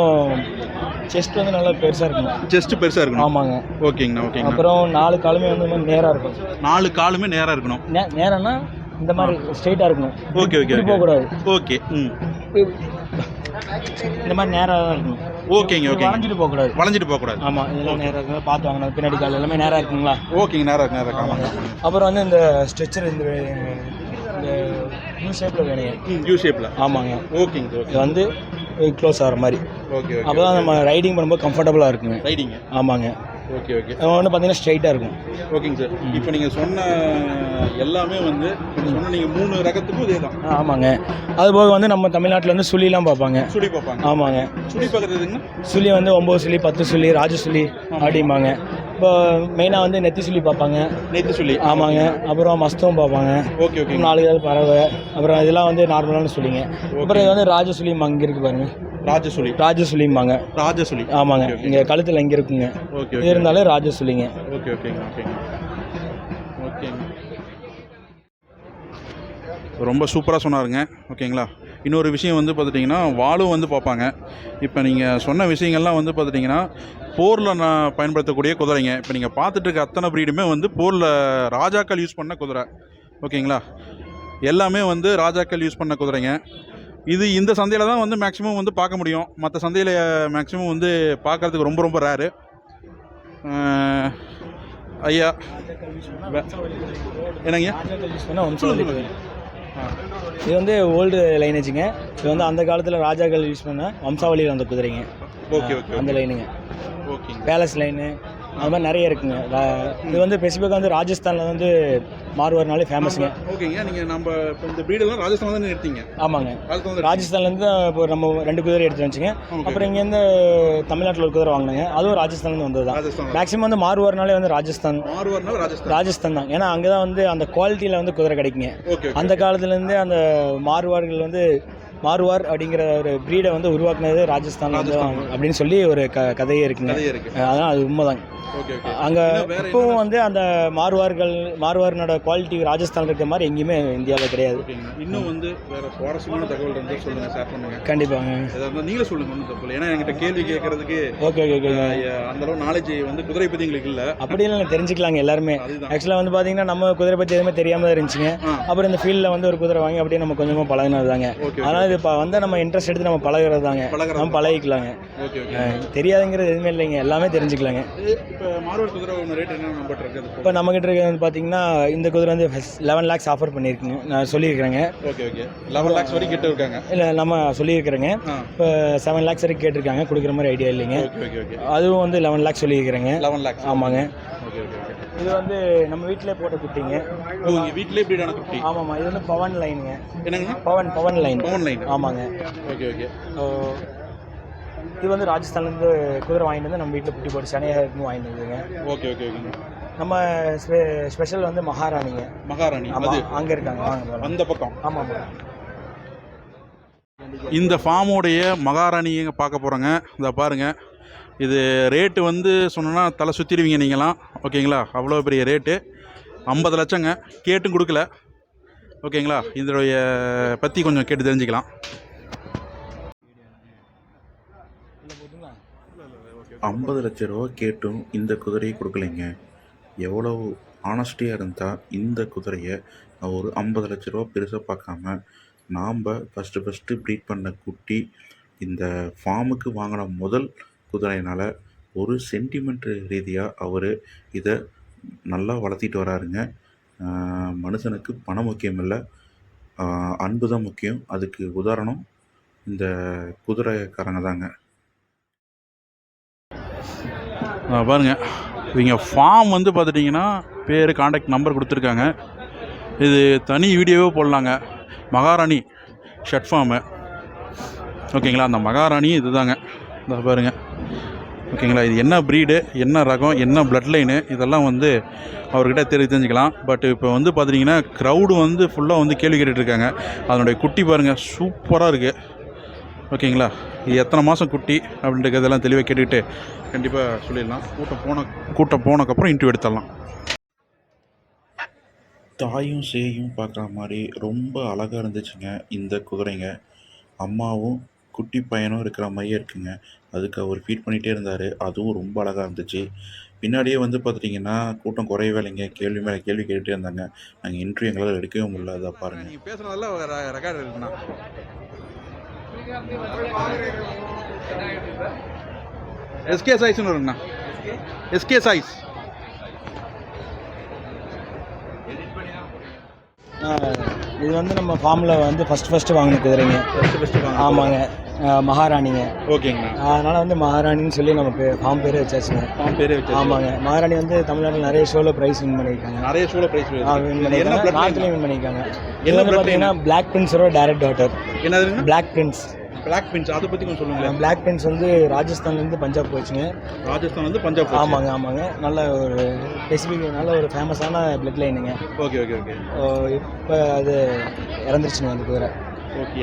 செஸ்ட் வந்து நல்லா பெருசாக இருக்கணும். செஸ்ட் பெருசாக இருக்கணும். ஆமாங்க. ஓகேங்கண்ணா ஓகேங்க. அப்புறம் 4 காலுமே வந்து இந்த மாதிரி நேராக இருக்கும். 4 காலுமே நேராக இருக்கணும். நேரம்னா இந்த மாதிரி ஸ்ட்ரெயிட்டாக இருக்கணும். Okay okay. போகக்கூடாது. ஓகே. இந்த மாதிரி நேராக தான் இருக்கணும். ஓகேங்க ஓகே. வளைஞ்சிட்டு போகக்கூடாது. வளைஞ்சிட்டு போகக்கூடாது. ஆமாம். இதெல்லாம் நேராக இருக்குங்க. பார்த்து வாங்கினது பின்னாடி கால் எல்லாமே நேராக இருக்குங்களா? ஓகேங்க. நேராக நேராக. ஆமாங்க. அப்புறம் வந்து இந்த ஸ்ட்ரெச்சர் இந்த யூ ஷேப்பில் வேணுங்க. யூ ஷேப்பில். ஆமாங்க. ஓகேங்க ஓகே. இது வந்து க்ளோஸ் ஆகிற மாதிரி. Okay okay. அப்போ தான் நம்ம ரைடிங் பண்ணும்போது கம்ஃபர்டபுளாக இருக்குங்க. ரைடிங். ஆமாங்க. Okay okay. ஒன்று பார்த்தீங்கன்னா ஸ்ட்ரைட்டாக இருக்கும். ஓகேங்க சார். இப்போ நீங்கள் சொன்ன எல்லாமே வந்து சொன்ன நீங்கள் 3 ரகத்துக்கும் இதே தான். ஆமாங்க. அதுபோக வந்து நம்ம தமிழ்நாட்டில் வந்து சுழிலாம் பார்ப்பாங்க. சுழி பார்ப்பாங்க. ஆமாங்க. சுழி பார்க்குறதுங்க சுழி வந்து 9 சுழி 10 சுழி ராஜ சுழி அப்படிம்பாங்க. இப்போ மெயினாக வந்து நெத்தி சுழி பார்ப்பாங்க. நெத்தி சுழி. ஆமாங்க. அப்புறம் மஸ்தம் பார்ப்பாங்க. Okay okay. 4 கால் பறவை. அப்புறம் இதெல்லாம் வந்து நார்மலான சுழிங்க. அப்புறம் இது வந்து ராஜ சுழிம்பாங்க. இங்கே இருக்கு பாருங்க. ராஜசுழி. ராஜசுழிம்பாங்க. ராஜசுழி. ஆமாங்க. இங்கே கழுத்தில் இங்கே இருக்குங்க. ஓகே இது இருந்தாலே ராஜசுழிங்க. ஓகே ஓகேங்க ஓகேங்க ஓகேங்க. ரொம்ப சூப்பராக சொன்னாருங்க. ஓகேங்களா. இன்னொரு விஷயம் வந்து பார்த்துட்டிங்கன்னா வாளும் வந்து பார்ப்பாங்க. இப்போ நீங்கள் சொன்ன விஷயங்கள்லாம் வந்து பார்த்துட்டிங்கன்னா போரில் நான் பயன்படுத்தக்கூடிய குதிரைங்க. இப்போ நீங்கள் பார்த்துட்டு இருக்க அத்தனை ப்ரீடுமே வந்து போரில் ராஜாக்கள் யூஸ் பண்ண குதிரை. ஓகேங்களா. எல்லாமே வந்து ராஜாக்கள் யூஸ் பண்ண குதிரைங்க. இது இந்த சந்தையில் தான் வந்து மேக்ஸிமம் வந்து பார்க்க முடியும். மற்ற சந்தையில் மேக்ஸிமம் வந்து பார்க்குறதுக்கு ரொம்ப ரொம்ப ரேரு. ஐயா என்னங்க இது வந்து ஓல்டு லைனேஜுங்க. இது வந்து அந்த காலத்தில் ராஜாக்கள் யூஸ் பண்ண வம்சாவளியில் வந்த குதிரைங்க. Okay okay. அந்த லைனுங்க. ஓகே. பேலஸ் லைனு அது மாதிரி நிறைய இருக்குங்க. இது வந்து ஸ்பெசிஃபிக்காக வந்து ராஜஸ்தானில் வந்து மார்வார்னாலே ஃபேமஸுங்க. ஓகேங்க. நீங்கள் நம்ம இப்போ இந்த ப்ரீடெல்லாம் ராஜஸ்தான் தான் எடுத்தீங்க? ஆமாங்க. ராஜஸ்தான்லேருந்து இப்போ நம்ம 2 குதிரை எடுத்து வந்துச்சுங்க. அப்புறம் இங்கேருந்து தமிழ்நாட்டில் ஒரு குதிரை வாங்கினாங்க. அதுவும் ராஜஸ்தான்லேருந்து வந்தது தான். மேக்ஸிமம் வந்து மார்வார்னாலே வந்து ராஜஸ்தான் தான். ஏன்னா அங்கே தான் வந்து அந்த குவாலிட்டியில் வந்து குதிரை கிடைக்குங்க. அந்த காலத்துலேருந்து அந்த மார்வார்கள் வந்து மார்வார் அப்படிங்கிற ஒரு ப்ரீடை வந்து உருவாக்குனது ராஜஸ்தான் அப்படின்னு சொல்லி ஒரு கதையே இருக்குங்க. அதனால் அது உண்மைதாங்க. அங்கே இப்பவும் வந்து அந்த மார்வார்னோட குவாலிட்டி ராஜஸ்தானில் இருக்கிற மாதிரி எங்கேயுமே இந்தியாவில் கிடையாது. இன்னும் வந்து வேற சுவாரஸ்யமான தகவல் இருந்து சொல்லுங்க, ஷேர் பண்ணுங்க. கண்டிப்பாங்க. நீங்களே சொல்லுங்க, ஒன்றும் தப்பு இல்லை. ஏன்னா என்கிட்ட கேள்வி கேட்கறதுக்கு ஓகே ஓகே அந்த அளவு நாலேஜ் வந்து குதிரை பற்றி எங்களுக்கு இல்லை. அப்படியெல்லாம் தெரிஞ்சுக்கலாங்க எல்லாருமே. ஆக்சுவலாக வந்து பார்த்தீங்கன்னா நம்ம குதிரை பற்றி எதுவுமே தெரியாமல் தான் இருந்துச்சுங்க. அப்புறம் இந்த ஃபீல்டில் வந்து ஒரு குதிரை வாங்கி அப்படியே நம்ம கொஞ்சமாக பழகினது தாங்க. அதனால் இது இப்போ வந்து நம்ம இன்ட்ரெஸ்ட் எடுத்து நம்ம பழகிறது தாங்க. நம்ம பழகிக்கலாங்க. தெரியாதுங்கிறது எதுவுமே இல்லைங்க, எல்லாமே தெரிஞ்சுக்கலாங்க. இப்போ நம்மகிட்ட இருக்கிறது பார்த்தீங்கன்னா இந்த குதிரை வந்து 11 lakhs ஆஃபர் பண்ணியிருக்குங்க. நான் சொல்லியிருக்கிறேங்க. Okay okay. 11 lakhs வரைக்கும் கேட்டிருக்காங்க. இல்லை நம்ம சொல்லியிருக்கிறேங்க. இப்போ 7 lakhs வரைக்கும் கேட்டிருக்காங்க. கொடுக்குற மாதிரி ஐடியா இல்லைங்க. அதுவும் வந்து 11 lakhs சொல்லியிருக்கிறேங்க. 11 lakhs. ஆமாங்க. Okay okay. இது வந்து நம்ம வீட்டிலே போட்ட குட்டிங்க. வீட்டிலே ப்ரீடான குட்டி. ஆமாம்மா. இது வந்து பவன் லைனுங்க. என்னங்க? பவன் லைன். ஆமாங்க. Okay okay. இது வந்து ராஜஸ்தான்லேருந்து குதிரை வாங்கிட்டு வந்து நம்ம வீட்டில் குட்டி போட்டு சனையாக இருந்து வாங்கிட்டு வந்துங்க. Okay okay okay. நம்ம ஸ்பெஷல் வந்து மகாராணிங்க. மகாராணி அங்கே இருக்காங்க. அந்த பக்கம். ஆமாம். இந்த ஃபார்முடைய மகாராணியை பார்க்க போகிறோங்க. இதை பாருங்கள். இது ரேட்டு வந்து சொன்னோன்னா தலை சுற்றிடுவீங்க நீங்களாம். ஓகேங்களா. அவ்வளோ பெரிய ரேட்டு 50 லட்சங்க. கேட்டும் கொடுக்கல. ஓகேங்களா. இதோடைய பற்றி கொஞ்சம் கேட்டு தெரிஞ்சுக்கலாம். 50 லட்ச ரூபா கேட்டும் இந்த குதிரையை கொடுக்கலைங்க. எவ்வளோ ஆனஸ்டியாக இருந்தால் இந்த குதிரையை ஒரு 50 லட்ச ரூபா பெருசாக பார்க்காம நாம் ஃபஸ்ட்டு ப்ரீட் பண்ண குட்டி இந்த ஃபார்முக்கு வாங்கின முதல் குதிரையினால் ஒரு சென்டிமெண்ட் ரீதியாக அவர் இதை நல்லா வளர்த்திட்டு வராருங்க. மனுஷனுக்கு பணம் முக்கியம் இல்லை, அன்பு தான் முக்கியம். அதுக்கு உதாரணம் இந்த குதிரைக்காரங்க தாங்க. பாருங்க, இவங்க ஃபார்ம் வந்து பார்த்துட்டிங்கன்னா பேர், காண்டாக்ட் நம்பர் கொடுத்துருக்காங்க. இது தனி வீடியோவே போடலாங்க. மகாராணி ஷர்ட் ஃபார்மு, ஓகேங்களா? அந்த மகாராணி இது தாங்க, இந்த பாருங்க, ஓகேங்களா? இது என்ன ப்ரீடு, என்ன ரகம், என்ன பிளட் லைனு, இதெல்லாம் வந்து அவர்கிட்ட தெரிஞ்சுக்கலாம். பட் இப்போ வந்து பார்த்துட்டிங்கன்னா க்ரௌடு வந்து ஃபுல்லாக வந்து கேள்வி கேட்டுட்ருக்காங்க. அதனுடைய குட்டி பாருங்கள், சூப்பராக இருக்குது, ஓகேங்களா? இது எத்தனை மாதம் குட்டி அப்படின்றதெல்லாம் தெளிவாக கேட்டுக்கிட்டு கண்டிப்பாக சொல்லிடலாம். கூட்டம் போனக்கப்புறம் இன்டர்வியூ எடுத்துடலாம். தாயும் சேயும் பார்க்குற மாதிரி ரொம்ப அழகாக இருந்துச்சுங்க இந்த குதிரைங்க. அம்மாவும் குட்டி பையனும் இருக்கிற மாதிரியே இருக்குங்க. அதுக்கு அவர் ஃபீட் பண்ணிகிட்டே இருந்தார், அதுவும் ரொம்ப அழகாக இருந்துச்சு. பின்னாடியே வந்து பார்த்துட்டிங்கன்னா கூட்டம் குறையவே இல்லைங்க. கேள்வி மேலே கேள்வி கேட்டுகிட்டே இருந்தாங்க. நாங்கள் இன்டர்வியூ எங்களால் எடுக்கவே முடியல. அதை பாருங்கள். நீங்கள் பேசுகிறதெல்லாம் ரெக்கார்டு இருக்குண்ணா. எஸ்கே சைஸ்னு வருங்கண்ணா, எஸ்கே சைஸ். இது வந்து நம்ம ஃபார்மில் வந்து ஃபஸ்ட்டு வாங்கின குதிரைங்க. ஆமாங்க, மகாராணிங்க. ஓகேங்கண்ணா. அதனால் வந்து மகாராணின்னு சொல்லி நமக்கு ஃபார்ம் பேரே வச்சாச்சுங்க. ஆமாங்க, மகாராணி வந்து தமிழ்நாட்டில் நிறைய ஷோவில் ப்ரைஸ் வின் பண்ணியிருக்காங்க. நிறைய ஷோவில் ப்ரைஸ் வின் பண்ணியிருக்காங்க, நாட்டிலையும் வின் பண்ணியிருக்காங்க. இது வந்து பார்த்தீங்கன்னா பிளாக் பிரின்ஸோட டைரக்ட் டாட்டர். என்னதுங்க? Black prince. பிளாக் பிரின்ஸ், அதை பற்றி கொஞ்சம் சொல்லுங்கள். பிளாக் பிரின்ஸ் வந்து ராஜஸ்தான்லேருந்து பஞ்சாப் போச்சுங்க. ராஜஸ்தான் வந்து பஞ்சாப். ஆமாங்க, நல்ல ஒரு ஸ்பெசிஃபிக், நல்ல ஒரு ஃபேமஸான பிளட் லைனுங்க. ஓகே. இப்போ அது இறந்துருச்சுங்க அந்த குதிரை. ஓகே,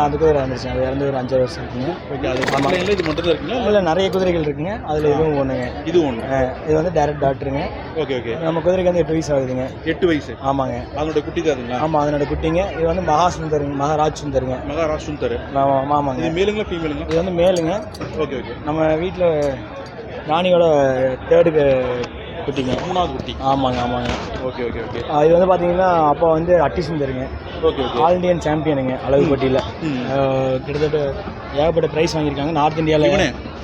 அந்த குதிரை இறந்துருச்சு. அது இறந்து ஒரு 5 வருஷம் இருக்குங்க. ஓகே, அது ஆமாம். இது மட்டும் தான் இருக்குங்களா? இல்லை, நிறைய குதிரைகள் இருக்குங்க. அதில் இதுவும் ஒன்றுங்க. இது ஒன்று. இது வந்து டைரக்ட் டாக்டருங்க. ஓகே. நம்ம குதிரைக்கு வந்து 8 வயசு ஆகுதுங்க. 8 வயசு? ஆமாங்க. அதனோட குட்டி தாதுங்களா? ஆமாம், அதனோட குட்டிங்க. இது வந்து மகாராஜ் சுந்தருங்க. மகாராஜ் சுந்தர். ஆமாங்க. இது மேலுங்களா ஃபீமேலுங்களா? இது வந்து மேலுங்க. ஓகே. நம்ம நம்ம வீட்டில் ராணியோட 3rd குட்டிங்க, 3வது குட்டி. ஆமாங்க. ஓகே. இது வந்து பார்த்தீங்கன்னா அப்போ வந்து அட்டி சுந்தருங்க. ஓகே. ஆல் இண்டியன் சாம்பியனுங்க அழகு போட்டியில். கிட்டத்தட்ட ஏகப்பட்ட ப்ரைஸ் வாங்கியிருக்காங்க நார்த் இந்தியாவில்.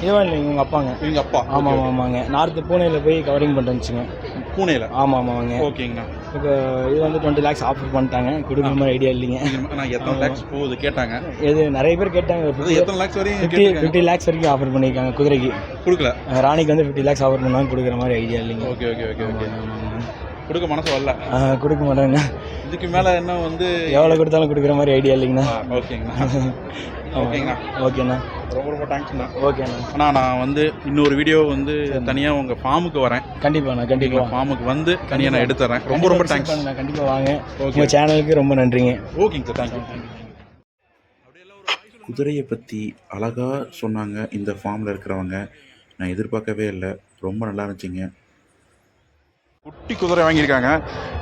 இதுவும் இல்லை, இவங்க அப்பாங்க. எங்கள் அப்பா? ஆமாங்க. நார்த்து பூனேயில் போய் கவரிங் பண்ணிட்டு வந்துச்சுங்க. பூனேயில்? ஆமாங்க. ஓகேங்கண்ணா. இப்போ இது வந்து 20 lakhs ஆஃபர் பண்ணிட்டாங்க. கொடுக்குற மாதிரி ஐடியா இல்லைங்க. நான் எத்தனை லேக்ஸ் போகுது கேட்டாங்க? இது நிறைய பேர் கேட்டாங்க. எத்தனை லேக்ஸ் வரையும்? 50 lakhs வரைக்கும் ஆஃபர் பண்ணியிருக்காங்க குதிரைக்கு. கொடுக்கல. ராணிக்கு வந்து 50 lakhs ஆஃபர் பண்ணாங்க. கொடுக்குற மாதிரி ஐடியா இல்லைங்க. ஓகே. கொடுக்க மனசு வரல? கொடுக்க மாட்டாங்க. இதுக்கு மேலே என்ன வந்து எவ்வளோ கொடுத்தாலும் கொடுக்குற மாதிரி ஐடியா இல்லைங்கண்ணா. ஓகேண்ணா. ரொம்ப தேங்க்ஸ்ண்ணா. ஓகேண்ணா. அண்ணா, நான் வந்து இன்னொரு வீடியோ வந்து தனியாக உங்கள் ஃபார்முக்கு வரேன். கண்டிப்பாக ஃபார்முக்கு வந்து தனியாக நான் எடுத்துறேன். ரொம்ப தேங்க்ஸ். கண்டிப்பாக வாங்க. உங்கள் சேனலுக்கு ரொம்ப நன்றிங்க. ஓகேங்க சார், தேங்க்யூ. குதிரையை பற்றி அழகாக சொன்னாங்க இந்த ஃபார்மில் இருக்கிறவங்க. நான் எதிர்பார்க்கவே இல்லை. ரொம்ப நல்லா இருந்துச்சுங்க. குட்டி குதிரை வாங்கியிருக்காங்க.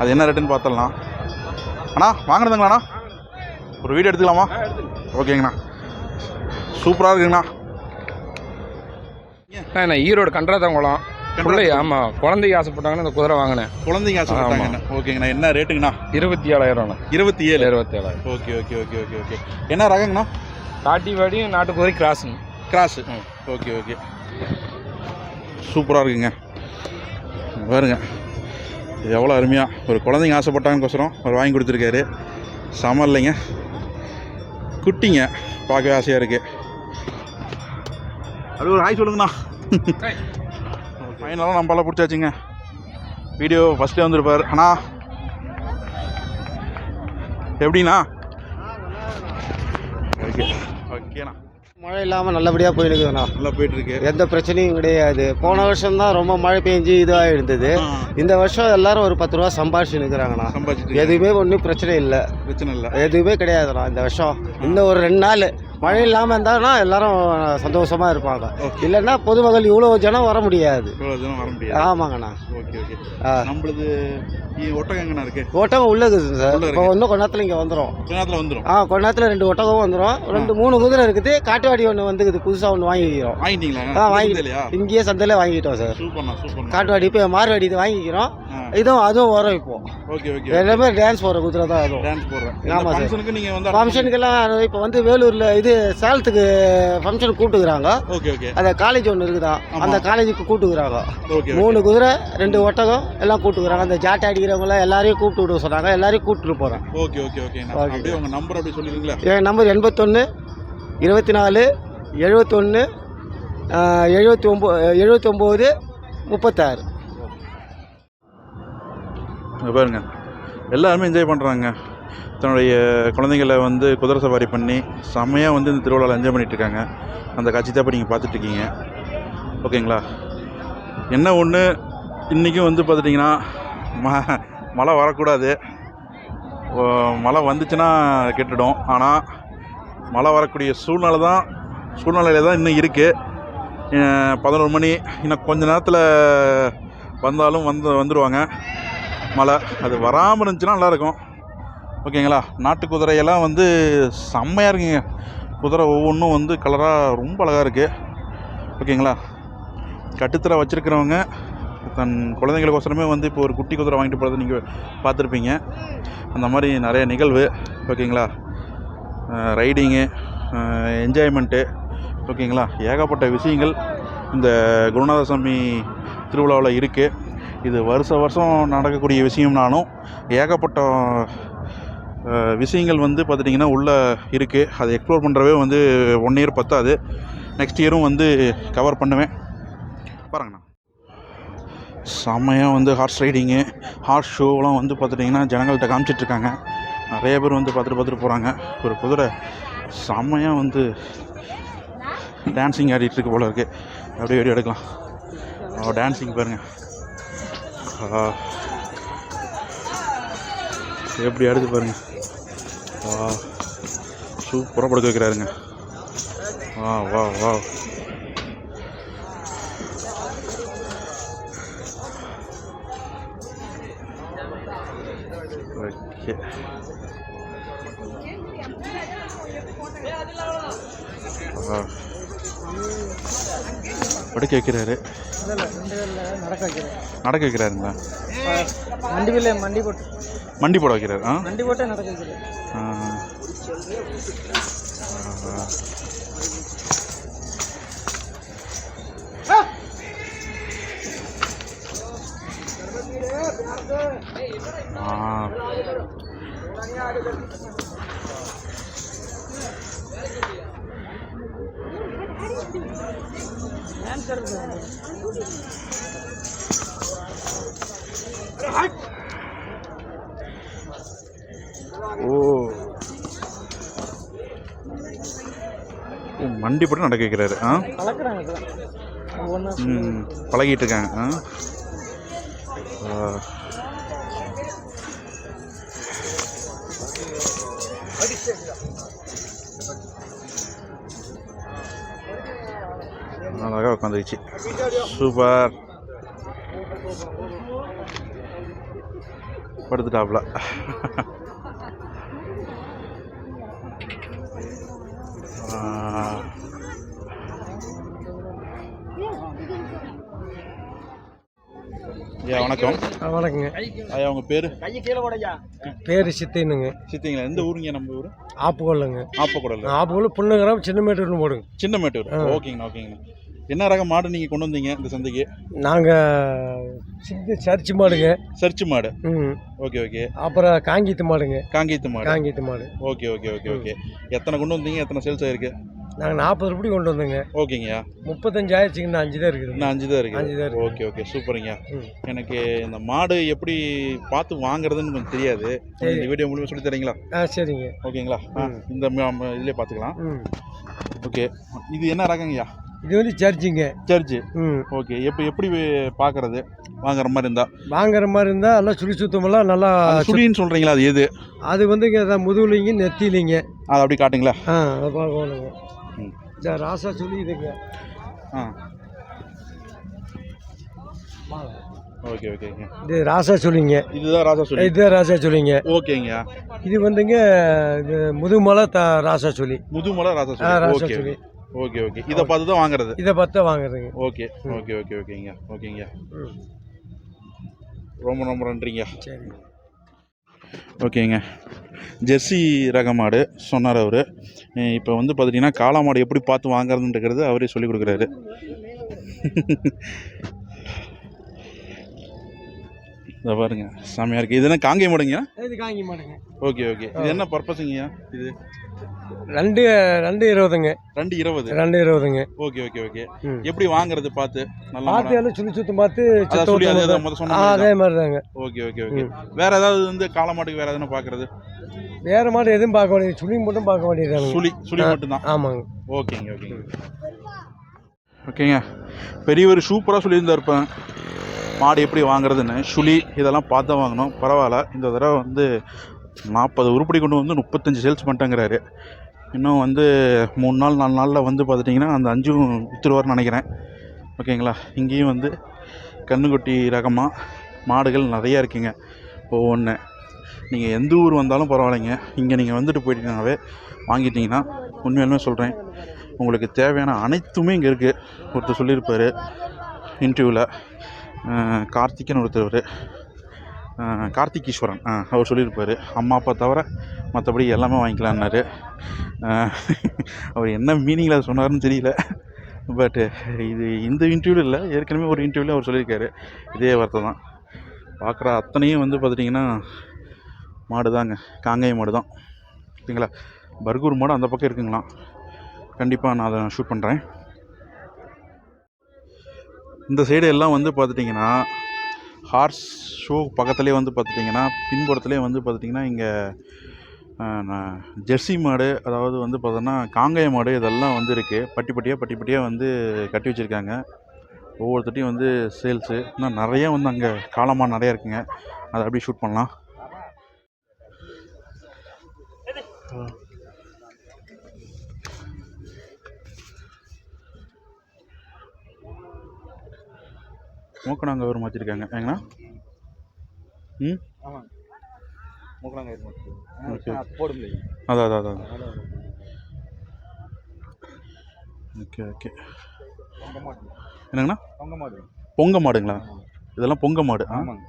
அது என்ன ரேட்டுன்னு பார்த்துடலாம். அண்ணா, வாங்கினதுங்களாண்ணா? ஒரு வீடியோ எடுத்துக்கலாமா? ஓகேங்கண்ணா, சூப்பராக இருக்குங்கண்ணா. நான் ஈரோடு கன்றாதங்குளம். ஆமாம், குழந்தைக்கு ஆசைப்பட்டாங்கன்னு அந்த குதிரை வாங்கினேன். குழந்தைங்க ஆசைப்பட்டாங்க. ஓகேங்கண்ணா. என்ன ரேட்டுங்கண்ணா? 27,000. 27,000. ஓகே. என்ன ரகங்கண்ணா? காட்டிவாடியும் நாட்டு குதிரை கிராஸு. ஓகே. சூப்பராக இருக்குங்க. பாருங்க, இது எவ்வளோ அருமையாக ஒரு குழந்தைங்க ஆசைப்பட்டாங்கக்கோசரம் அவர் வாங்கி கொடுத்துருக்காரு. செம இல்லைங்க, குட்டிங்க பார்க்கவே ஆசையாக இருக்குது. அது ஒரு ஹாய் சொல்லுங்கண்ணா. ஃபைனலாக நம்மளால பிடிச்சாச்சுங்க. வீடியோ ஃபஸ்ட்டே வந்துருப்பார். அண்ணா எப்படிண்ணா? ஓகேண்ணா. மழை இல்லாமல் நல்லபடியாக போயிடுக்குதுண்ணா. நல்லா போயிட்டுருக்கு. எந்த பிரச்சனையும் கிடையாது. போன வருஷம் தான் ரொம்ப மழை பெஞ்சு இதுவாக இருந்தது. இந்த வருஷம் எல்லாரும் ஒரு 10 ரூபா சம்பாதிச்சு நிற்கிறாங்கண்ணா. எதுவுமே ஒன்றும் பிரச்சனை இல்லை. எதுவுமே கிடையாதுண்ணா இந்த வருஷம். இன்னும் ஒரு 2 நாள் மழை இல்லாமல் இருந்தாங்கன்னா எல்லாரும் சந்தோஷமாக இருப்பாங்க. இல்லைன்னா பொதுமக்கள் இவ்வளோ ஜனம் வர முடியாது. ஆமாங்கண்ணா. நம்மளுது ஒட்டகம் எங்கண்ணா இருக்கு? ஒட்டகம் உள்ளது சார். இப்போ இன்னும் கொஞ்ச நேரத்தில் இங்கே வந்துடும். கொஞ்ச நேரத்தில் 2 ஒட்டகம் வந்துடும். 2-3 குதிரை இருக்குது. காட்டுவாடி ஒன்று வந்துக்குது, புதுசாக ஒன்று வாங்கிக்கிறோம். வாங்கிட்டீங்களா? வாங்கிட்டோம். இங்கேயே சந்தையில் வாங்கிட்டோம் சார். காட்டுவாடி இப்போ மார்வாடி இது வாங்கிக்கிறோம். அதுவும் வரும் இப்போ. Okay okay. எல்லாமே டான்ஸ் போகிற குதிரை தான் அதுவும். டான்ஸ் போடுறேன். ஆமாம் சார். ஃபங்க்ஷனுக்கு நீங்கள் வந்து ஃபங்க்ஷனுக்கெல்லாம் இப்போ வந்து வேலூரில் இது சேலத்துக்கு ஃபங்க்ஷன் கூப்பிட்டுக்கிறாங்க. Okay okay. அந்த காலேஜ் ஒன்று இருக்குதான், அந்த காலேஜுக்கு கூப்பிட்டுக்கிறாங்க. ஓகே. 3 குதிரை 2 ஒட்டகம் எல்லாம் கூப்பிட்டுக்கிறாங்க. அந்த ஜாட்டை அடிக்கிறவங்களாம் எல்லாரையும் கூப்பிட்டு விட சொன்னாங்க. எல்லாரையும் கூப்பிட்டு போகிறேன். Okay okay okay. அப்படியே உங்கள் நம்பர் அப்படி சொல்லிடுங்களா? என் நம்பர் 81 24 71 79 36. பாருங்க, எல்லாருமே என்ஜாய் பண்ணுறாங்க. தன்னுடைய குழந்தைங்களை வந்து குதிரை சவாரி பண்ணி செம்மையாக வந்து இந்த திருவிழாவில் என்ஜாய் பண்ணிகிட்ருக்காங்க. அந்த காட்சி தான் இப்போ நீங்கள் பார்த்துட்ருக்கீங்க. ஓகேங்களா? என்ன ஒன்று, இன்றைக்கும் வந்து பார்த்துட்டிங்கன்னா மழை வரக்கூடாது. மழை வந்துச்சுன்னா கெட்டுடும். ஆனால் மழை வரக்கூடிய சூழ்நிலையில் தான் இன்னும் இருக்குது. 11 மணி இன்னும் கொஞ்ச நேரத்தில் வந்தாலும் வந்துடுவாங்க மழை. அது வராமல் இருந்துச்சுன்னா நல்லாயிருக்கும். ஓகேங்களா? நாட்டு குதிரையெல்லாம் வந்து செம்மையாக இருக்குங்க. குதிரை ஒவ்வொன்றும் வந்து கலராக ரொம்ப அழகாக இருக்குது. ஓகேங்களா? கட்டுத்தரை வச்சுருக்கிறவங்க தன் குழந்தைங்களுக்கோசரமே வந்து இப்போ ஒரு குட்டி குதிரை வாங்கிட்டு போகிறத நீங்கள் பார்த்துருப்பீங்க. அந்த மாதிரி நிறைய நிகழ்வு. ஓகேங்களா? Riding, enjoyment. ஓகேங்களா? ஏகப்பட்ட விஷயங்கள் இந்த குருநாதசாமி திருவிழாவில் இருக்குது. இது வருஷம் நடக்கக்கூடிய விஷயம்னாலும் ஏகப்பட்ட விஷயங்கள் வந்து பார்த்துட்டிங்கன்னா உள்ளே இருக்குது. அதை எக்ஸ்ப்ளோர் பண்ணுறவே வந்து 1 இயர் பத்தாது. நெக்ஸ்ட் இயரும் வந்து கவர் பண்ணுவேன். பாருங்கண்ணா, செம்மையாக வந்து ஹார்ஸ் ரைடிங்கு, ஹார்ஸ் ஷோலாம் வந்து பார்த்துட்டிங்கன்னா ஜனங்கள்கிட்ட காமிச்சிட்ருக்காங்க. நிறைய பேர் வந்து பார்த்துட்டு போகிறாங்க. ஒரு குதிரை செம்மையாக வந்து டான்ஸிங் ஆடிட்டுருக்கு போல இருக்குது. அப்படியே வீடியோ எடுக்கலாம். டான்ஸிங் பாருங்கள், எப்படி அடுத்து பாருங்கள். சூப்பராக படுக்க வைக்கிறாருங்க. வா வா. ஓகே. படுக்க வைக்கிறாரு. நடக்க வைக்கிறாருங்களா? மண்டி போட வைக்கிறாரு. மண்டி போட்டு நடக்க வைக்கிறாரு. மண்டி போட்டு நடக்க வைக்கிறாரு. பழகிட்டு இருக்காங்க. அழகாக உட்காந்துருச்சு. சூப்பர். படுத்துட்டாப்ல. ஐயா வணக்கம். வணக்கங்க ஐயா, உங்கள் பேர்? பேர் சித்தினுங்க. சித்திங்களா? எந்த ஊருங்க? நம்ம ஊர் ஆப்புக்கொல்லுங்க. ஆப்பக்குடல். ஆப்புக்கொல்லு புன்னகரம் சின்னமேட்டூர்னு போடுங்க. சின்னமேட்டூர். ஓகேங்கண்ணா ஓகேங்கண்ணா. என்ன ரக மாடு நீங்கள் கொண்டு வந்தீங்க இந்த சந்தைக்கு? நாங்கள் சின்ன சர்ச்சு மாடுங்க. சர்ச்சு மாடு. Okay okay. அப்புறம் காங்கீத்து மாடுங்க. காங்கீத்து மாடு. ஓகே. எத்தனை கொண்டு வந்தீங்க? எத்தனை சேல்ஸ் ஆயிருக்கு? நாங்கள் 40 ரூபாய் கொண்டு வந்தோங்க. ஓகேங்கய்யா. 35 ஆயிடுச்சுங்க. இன்னும் 5 தான் இருக்குது. இன்னும் 5 தான் இருக்குது. ஓகே சூப்பருங்க. எனக்கு இந்த மாடு எப்படி பார்த்து வாங்குறதுன்னு கொஞ்சம் தெரியாது. இந்த வீடியோ மூலமாக சொல்லி தரீங்களா? சரிங்க. ஓகேங்களா? இந்த இதிலே பார்த்துக்கலாம். ஓகே. இது என்ன ரகங்கய்யா? இது வந்து சர்ச்சுங்க. சர்ச்சு. ஓகே. எப்படி பார்க்கறது வாங்குற மாதிரி இருந்தால் நல்லா சுழி சுத்தமெல்லாம் நல்லா சுழின்னு சொல்கிறீங்களா? அது எது? அது வந்து இங்கே முதுகுலிங்க நெத்திலிங்க. அதை அப்படி காட்டுங்களா? அதை பார்க்கணுங்க. இந்த ராசா சுழி இதுங்க. ஓகே. இது ராசா சொல்லிங்க. இதுதான் ராசா சொல்லிங்க. ஓகேங்க. இது வந்துங்க இது முதுமலை ராசா சொல்லி. முதுமலை ராசா சொல்லி. ஓகே. இதை பார்த்து தான் வாங்குறது. ஓகேங்க. ரொம்ப ரொம்ப நன்றிங்க. சரி. ஓகேங்க. ஜெர்சி ரக மாடு சொன்னார் அவர். இப்போ வந்து பார்த்துட்டிங்கன்னா காளை மாடு எப்படி பார்த்து வாங்குறதுன்றது அவரே சொல்லிக் கொடுக்குறாரு. இதை பாருங்க, செம்மையாக இருக்குது. இது என்ன காங்கேய மாடுங்க? இது காங்கி மாடுங்க. Okay okay. இது என்ன பர்பஸுங்கய்யா? இது 220ங்க. 220. 220ங்க. Okay okay okay. எப்படி வாங்குறது பார்த்து? நல்லா பார்த்து எல்லாம் சுற்றி சுத்தம் பார்த்து சொல்லி அதே முதல் சொன்ன அதே மாதிரி தாங்க. Okay okay okay. வேற ஏதாவது வந்து காளை மாட்டுக்கு வேற எதுவும் பார்க்குறது? வேற மாடு எதுவும் பார்க்க வேண்டியது, சுழி மட்டும் பார்க்க வேண்டியது. சுழி மட்டும்தான். ஆமாங்க. ஓகேங்க ஓகேங்க ஓகேங்க. பெரியவர் சூப்பராக சொல்லியிருந்தா இருப்பேன் மாடு எப்படி வாங்குறதுன்னு. சுழி இதெல்லாம் பார்த்து வாங்கணும். பரவாயில்ல, இந்த தடவை வந்து 40 உருப்படி கொண்டு வந்து 35 சேல்ஸ் பண்ணிட்டேங்கிறாரு. இன்னும் வந்து 3 நாள் 4 நாளில் வந்து பார்த்துட்டிங்கன்னா அந்த 5 விற்றுருவார்னு நினைக்கிறேன். ஓகேங்களா. இங்கேயும் வந்து கண்ணுக்குட்டி ரகமாக மாடுகள் நிறையா இருக்குங்க. ஒவ்வொன்று நீங்கள் எந்த ஊர் வந்தாலும் பரவாயில்லைங்க, இங்கே நீங்கள் வந்துட்டு போயிட்டீங்கன்னாவே வாங்கிட்டீங்கன்னா உண்மையிலுமே சொல்கிறேன் உங்களுக்கு தேவையான அனைத்துமே இங்கே இருக்குது. ஒருத்தர் சொல்லியிருப்பார் இன்டர்வியூவில், கார்த்திக்னு ஒருத்தர், கார்த்திக் ஈஸ்வரன், அவர் சொல்லியிருப்பார் அம்மா அப்பா தவிர மற்றபடி எல்லாமே வாங்கிக்கலான்னாரு. அவர் என்ன மீனிங்கில் அதை சொன்னார்னு தெரியல. பட்டு இது இந்த இன்டர்வியூவில் இல்லை, ஏற்கனவே ஒரு இன்டர்வியூவில் அவர் சொல்லியிருக்காரு இதே வார்த்தை தான். பார்க்குற அத்தனையும் வந்து பார்த்துட்டிங்கன்னா மாடு தாங்க, காங்கேய மாடு தான். ஓகேங்களா. பர்கூர் மாடு அந்த பக்கம் இருக்குங்களாம். கண்டிப்பாக நான் அதை ஷூட் பண்ணுறேன். இந்த சைடு எல்லாம் வந்து பார்த்துட்டிங்கன்னா ஹார்ஸ் ஷோ பக்கத்துலேயே வந்து பார்த்துட்டிங்கன்னா பின்புறத்துலேயே வந்து பார்த்துட்டிங்கன்னா இங்கே ஜெர்சி மாடு, அதாவது வந்து பார்த்தோன்னா காங்கேய மாடு இதெல்லாம் வந்து இருக்குது. பட்டி பட்டியாக வந்து கட்டி வச்சுருக்காங்க. ஒவ்வொருத்தட்டையும் வந்து சேல்ஸு. இன்னும் நிறையா வந்து அங்கே காளமாடு நிறையா இருக்குங்க. அதை அப்படியே ஷூட் பண்ணலாம். மூக்கணாங்கயிறு மாற்றிருக்காங்க ஏங்கண்ணா? ஆமாங்க. மூக்கணாங்கயிறு ஓகே. போட முடியும். அதான் ஓகே ஓகே. என்னங்கண்ணா? பொங்க மாடு. பொங்க மாடுங்களா? இதெல்லாம் பொங்க மாடு. ஆமாங்க.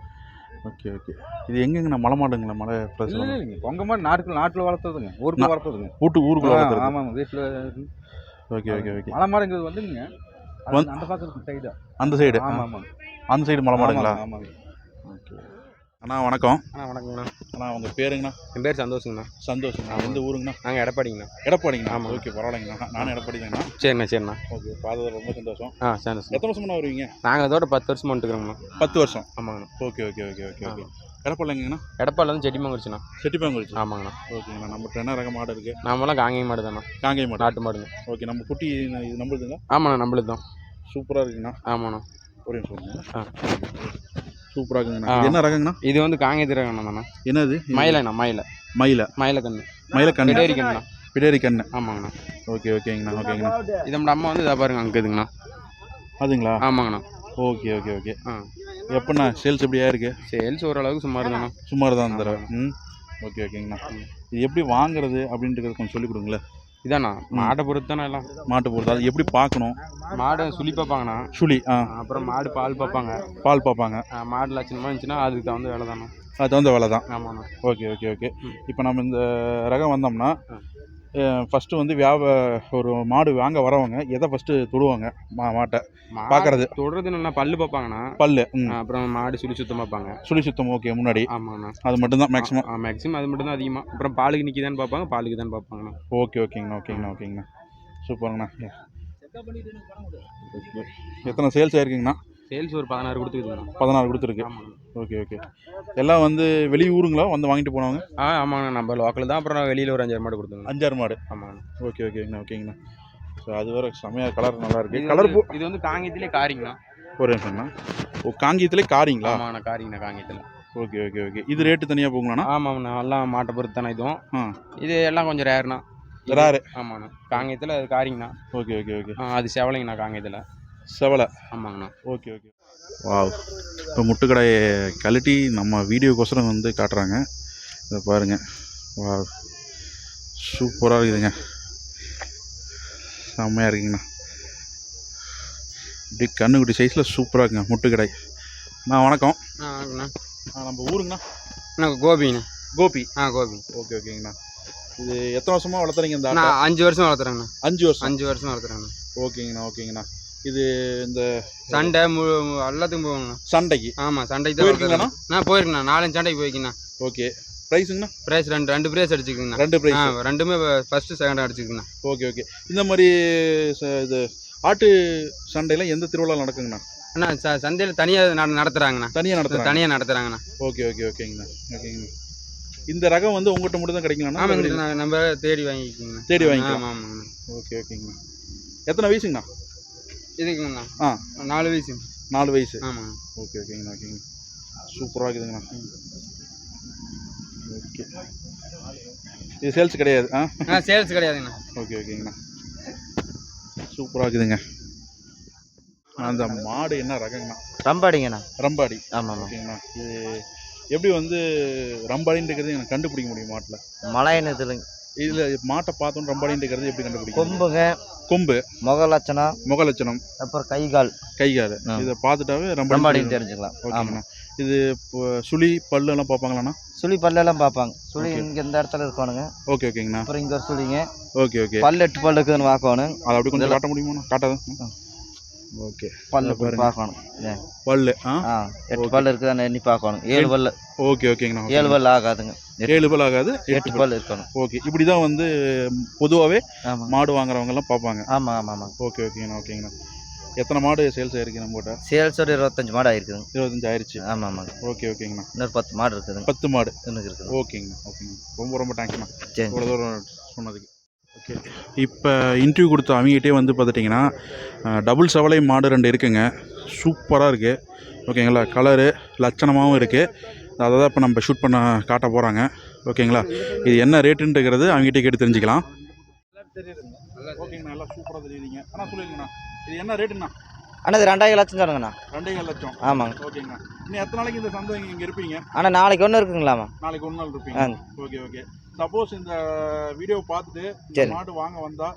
Okay okay. இது எங்கங்கண்ணா? மலை மாடுங்களா? மலை பிரச்சனை இல்லைங்க, பொங்க மாடு நாட்டில் வளர்த்ததுங்க, ஊருக்கு வளர்த்ததுங்க. ஊருக்குள்ள வளர்த்துறது. ஆமாங்க, வீட்டில். Okay okay okay. மலை மாடுங்கிறது வந்துங்க அந்த பக்கத்து சைடு. அந்த சைடு? ஆமாம், அந்த சைடு மலை மாடுங்களா? ஆமாங்க. ஓகே அண்ணா வணக்கம். வணக்கங்கண்ணா. அண்ணா உங்கள் பேருங்கண்ணா? என் பேர் சந்தோஷங்கண்ணா. சந்தோஷங்கண்ணா. எந்த ஊருங்கண்ணா? நாங்கள் எடப்பாடிங்கண்ணா. எடப்பாடிங்கண்ணா? ஆமாம். ஓகே பரவாயில்லைங்கண்ணா. நானும் எடப்பாடிங்கண்ணா. சரிண்ணா. ஓகே, பார்த்தது ரொம்ப சந்தோஷம். சந்தோஷம். எத்தனை வருஷம்ண்ணா வருவீங்க? நாங்கள் அதோட 10 வருஷம் வந்துட்டுருக்கோங்கண்ணா. 10 வருஷம்? ஆமாங்கண்ணா. Okay okay okay okay okay. எடப்பாடிங்கண்ணா? எடப்பாடில் வந்து செட்டிமாங்குறிச்சிண்ணா. செட்டிப்பாங்குறிச்சி? ஆமாங்கண்ணா. ஓகேங்கண்ணா. நம்மகிட்ட என்ன ரக மாடு இருக்குது? நாமெல்லாம் காங்கேய மாடு தானே. காங்கேய மாடு, நாட்டு மாடுங்க. ஓகே. நம்ம குட்டி இது நம்மளுதுங்களா? ஆமாண்ணா, நம்மளுக்கு தான். சூப்பராக இருக்குங்கண்ணா. ஆமாண்ணா. ஒரே சொல்லுங்க. சூப்பராக இருக்குங்கண்ணா. இது என்ன ரகங்கண்ணா? இது வந்து காங்கேய ரகங்கண்ணா தானே. என்னது? மயிலண்ணா. மயிலக்கண்ணு. பிடேரி கண்ணா. பிடேரி கண்ணு. ஆமாங்கண்ணா. ஓகே ஓகேங்கண்ணா. ஓகேங்கண்ணா. இது நம்ம அம்மா வந்து இதை பாருங்க அங்கே இருக்குதுங்கண்ணா. அதுங்களா? ஆமாங்கண்ணா. Okay okay okay. எப்படிண்ணா சேல்ஸ் எப்படியா இருக்குது? சேல்ஸ் ஓரளவுக்கு சுமார் தானே. சுமார் தான் தடவை. ஓகே ஓகேங்கண்ணா. இது எப்படி வாங்குறது அப்படின்றது கொஞ்சம் சொல்லிக் கொடுங்களேன். இதாண்ணா மாட்டை பொறுத்து தானே எல்லாம். மாட்டை பொறுத்து அது எப்படி பார்க்கணும்? மாடு சுழி பார்ப்பாங்கண்ணா. சுழி. அப்புறம் மாடு பால் பார்ப்பாங்க. மாடு லட்சணமாக இருந்துச்சுன்னா அதுக்கு தகுந்த வேலை தானே. அது தகுந்த வேலை தான். ஆமாண்ணா. Okay okay okay. இப்போ நம்ம இந்த ரகம் வந்தோம்னா ஃபஸ்ட்டு வந்து ஒரு மாடு வாங்க வரவங்க எதை ஃபஸ்ட்டு தொடுவாங்க? மாட்டை பார்க்கறது தொடுறது நல்லா பல்லு பார்ப்பாங்கண்ணா. பல்லு. அப்புறம் மாடு சுழி சுத்தம் பார்ப்பாங்க. சுழி சுத்தம். ஓகே. முன்னாடி. ஆமாண்ணா. அது மட்டும்தான் மேக்ஸிமம். மேக்ஸிமம் அது மட்டும் தான் அதிகமாக. அப்புறம் பாலுக்கு நிற்கிதான்னு பார்ப்பாங்க, பாலுக்கு தான் பார்ப்பாங்கண்ணா. ஓகே ஓகேங்கண்ணா. சூப்பருங்கண்ணா. எத்தனை சேல்ஸ் ஆயிருக்குங்கண்ணா? சேல்ஸ் ஒரு 16 கொடுத்துருக்குதுண்ணா. 16 கொடுத்துருக்கு. Okay okay. எல்லாம் வந்து வெளியூருங்களா வந்து வாங்கிட்டு போனவங்க? ஆமாங்கண்ணா, நம்ம லோக்கல் தான். அப்புறம் வெளியில் ஒரு 5 மாடு கொடுத்துருங்க. 5 மாடு. ஆமாங்கண்ணா. ஓகேங்கண்ணா. ஸோ அது வேறு செம்மையாக கலர் நல்லா இருக்குது. கலர் இது வந்து காங்கேயத்திலே காரிங்கண்ணா. ஒரு நிமிஷம்ண்ணா. காங்கேயத்திலே காரிங்களா? ஆமாண்ணா, காரிங்கண்ணா காங்கேயத்தில். ஓகே. இது ரேட்டு தனியாக போங்களாண்ணா? ஆமாங்கண்ணா, எல்லாம் மாட்டை பொறுத்து தானே. இதுவும் இது எல்லாம் கொஞ்சம் ரேர்ண்ணா. ரேரு. ஆமாண்ணா. காங்கேயத்தில் அது காரிங்கண்ணா. ஓகே. அது செவலைங்கண்ணா காங்கேயத்தில். செவலை. ஆமாங்கண்ணா. ஓகே. வாவ். இப்போ முட்டுக்கடையை கழட்டி நம்ம வீடியோக்கோசரம் வந்து காட்டுறாங்க. இதை பாருங்கள். வாவ், சூப்பராக இருக்குதுங்க. செம்மையாக இருக்குங்கண்ணா. இப்படி கண்ணுக்குட்டி சைஸில் சூப்பராக இருக்குங்க முட்டுக்கடை. வணக்கம். வணக்கண்ணா. நம்ம ஊருங்கண்ணா? நான் கோபிங்கண்ணா. கோபி. கோபி. ஓகே ஓகேங்கண்ணா. இது எத்தனை வருஷமாக வளர்த்துறீங்க இந்த ஆட்டை? நான் 5 வருஷம் வளர்த்துறேங்கண்ணா. 5 வருஷம். 5 வருஷம் வளர்த்துறேங்கண்ணா. ஓகேங்கண்ணா ஓகேங்கண்ணா. இது இந்த சண்டை எல்லாத்துக்கும் போகணுண்ணா. சண்டைக்கு? ஆமாம், சண்டைக்கு தான் போயிருக்கீங்கண்ணா? நான் போயிருக்கேண்ணா. 4-5 சண்டைக்கு போய்க்கிண்ணா. ஓகே. ப்ரைஸுங்கண்ணா? ப்ரைஸ் ரெண்டு ப்ரைஸ் அடிச்சுக்குங்கண்ணா. 2 ப்ரைஸ்? ரெண்டுமே ஃபஸ்ட்டு செகண்ட் அடிச்சுக்குங்கண்ணா. Okay okay. இந்த மாதிரி இது ஆட்டு சண்டையெல்லாம் எந்த திருவிழா நடக்குங்கண்ணா? அண்ணா சந்தையில் தனியாக நடத்துகிறாங்கண்ணா. தனியாக நடத்துகிறாங்கண்ணா. ஓகே ஓகே ஓகேங்கண்ணா ஓகேங்கண்ணா. இந்த ரகம் வந்து உங்கள்கிட்ட மட்டும் தான் கிடைக்கலாம்ண்ணா? ஆமாம், நம்ம தேடி வாங்கிக்கோங்கண்ணா. தேடி வாங்கிக்கலாம். ஆமாங்கண்ணா. ஓகே ஓகேங்கண்ணா. எத்தனை வயசுங்கண்ணா இதுக்குங்கண்ணா? 4 வயசு. 4 வயசு. ஆமாங்க. ஓகே ஓகேங்கண்ணா ஓகேங்கண்ணா. சூப்பராக இருக்குதுங்கண்ணா. ஓகே. இது சேல்ஸ் கிடையாது? சேல்ஸ் கிடையாதுங்கண்ணா. ஓகே ஓகேங்கண்ணா. சூப்பராக இருக்குதுங்க. அந்த மாடு என்ன ரகங்கண்ணா? ரம்பாடிங்கண்ணா. ரம்பாடி. ஆமாம். ஓகேங்கண்ணா. இது எப்படி வந்து ரம்பாடின்றது எனக்கு கண்டுபிடிக்க முடியும் மாட்டில்? மழை என்னதுலங்க இதில் மாட்டை பார்த்தோன்னு ரம்பாடின்றது எப்படி கண்டுபிடிக்கும்? கொம்புங்க, கொம்பு, முக லட்சணம், அப்புறம் கை கால். இதை பார்த்துட்டாவே ரம்பாடின்னு தெரிஞ்சுக்கலாம். ஓகேங்கண்ணா. இது சுழி பல்லு எல்லாம் பார்ப்பாங்களாண்ணா? சுழி பல்லெல்லாம் பார்ப்பாங்க. சுழி இங்கே இந்த இடத்துல இருக்கணுங்க. ஓகே ஓகேங்கண்ணா. அப்புறம் இங்கே ஒரு சுழிங்க. Okay okay. பல்லு 8 பல்லு இருக்குதுன்னு பார்க்கணும். அதை அப்படி கொஞ்சம் காட்ட முடியுமாண்ணா? காட்டாது. ஓகே. பல்லு பார்க்கணும். பல்லு 8 பல்லு இருக்குதுன்னு எண்ணி பார்க்கணும். 7 பல்லு. ஓகே ஓகேங்கண்ணா. 7 பல்லு ஆகாதுங்க. 7 பல்லு ஆகாது. 8 பல்லு இருக்கணும். ஓகே. இப்படி தான் வந்து பொதுவாகவே மாடு வாங்குறவங்கெல்லாம் பார்ப்பாங்க. ஆமாம் ஆமாம் ஆமாம். ஓகே ஓகேங்கண்ணா ஓகேங்கண்ணா. எத்தனை மாடு சேல்ஸ் ஆயிருக்கு நம்மகிட்ட? சேல்ஸ் ஒரு 25 மாடு ஆயிருக்குதுங்க. 25 ஆயிடுச்சு. ஆமாம் ஆமாங்க. ஓகே ஓகேங்கண்ணா. இன்னொரு 10 மாடு இருக்குதுங்க. 10 மாடு இன்னும் இருக்குது. ஓகேங்கண்ணா ஓகேங்கண்ணா. ரொம்ப ரொம்ப தேங்க்ஸ்ண்ணா சரி இவ்வளோ தூரம் சொன்னதுக்கு. ஓகே. இப்போ இன்டர்வியூ கொடுத்த அவங்ககிட்டே வந்து பார்த்துட்டிங்கன்னா டபுள் செவலை மாடு 2 இருக்குங்க. சூப்பராக இருக்குது. ஓகேங்களா. கலரு லட்சணமாகவும் இருக்குது. அதை தான் இப்போ நம்ம ஷூட் பண்ண காட்ட போகிறாங்க. ஓகேங்களா. இது என்ன ரேட்டுன்றது அவங்ககிட்ட கேட்டு தெரிஞ்சுக்கலாம். ஓகேங்கண்ணா. எல்லாம் சூப்பராக தெரியுதுங்க. ஆனால் சொல்லிடுங்கண்ணா, இது என்ன ரேட்டுங்கண்ணா? அண்ணா இது 2.5 லட்சம் சொல்லுங்கண்ணா. 2.5 லட்சம்? ஆமாங்க. ஓகேங்கண்ணா. இன்னும் எத்தனை நாளைக்கு இந்த சந்தை இங்கே இருப்பீங்க? ஆனால் நாளைக்கு ஒன்று இருக்குங்களாமா? நாளைக்கு 1 நாள் இருப்பீங்க. Okay okay. சப்போஸ் இந்த வீடியோ பார்த்துட்டு மாடு வாங்க வந்தால்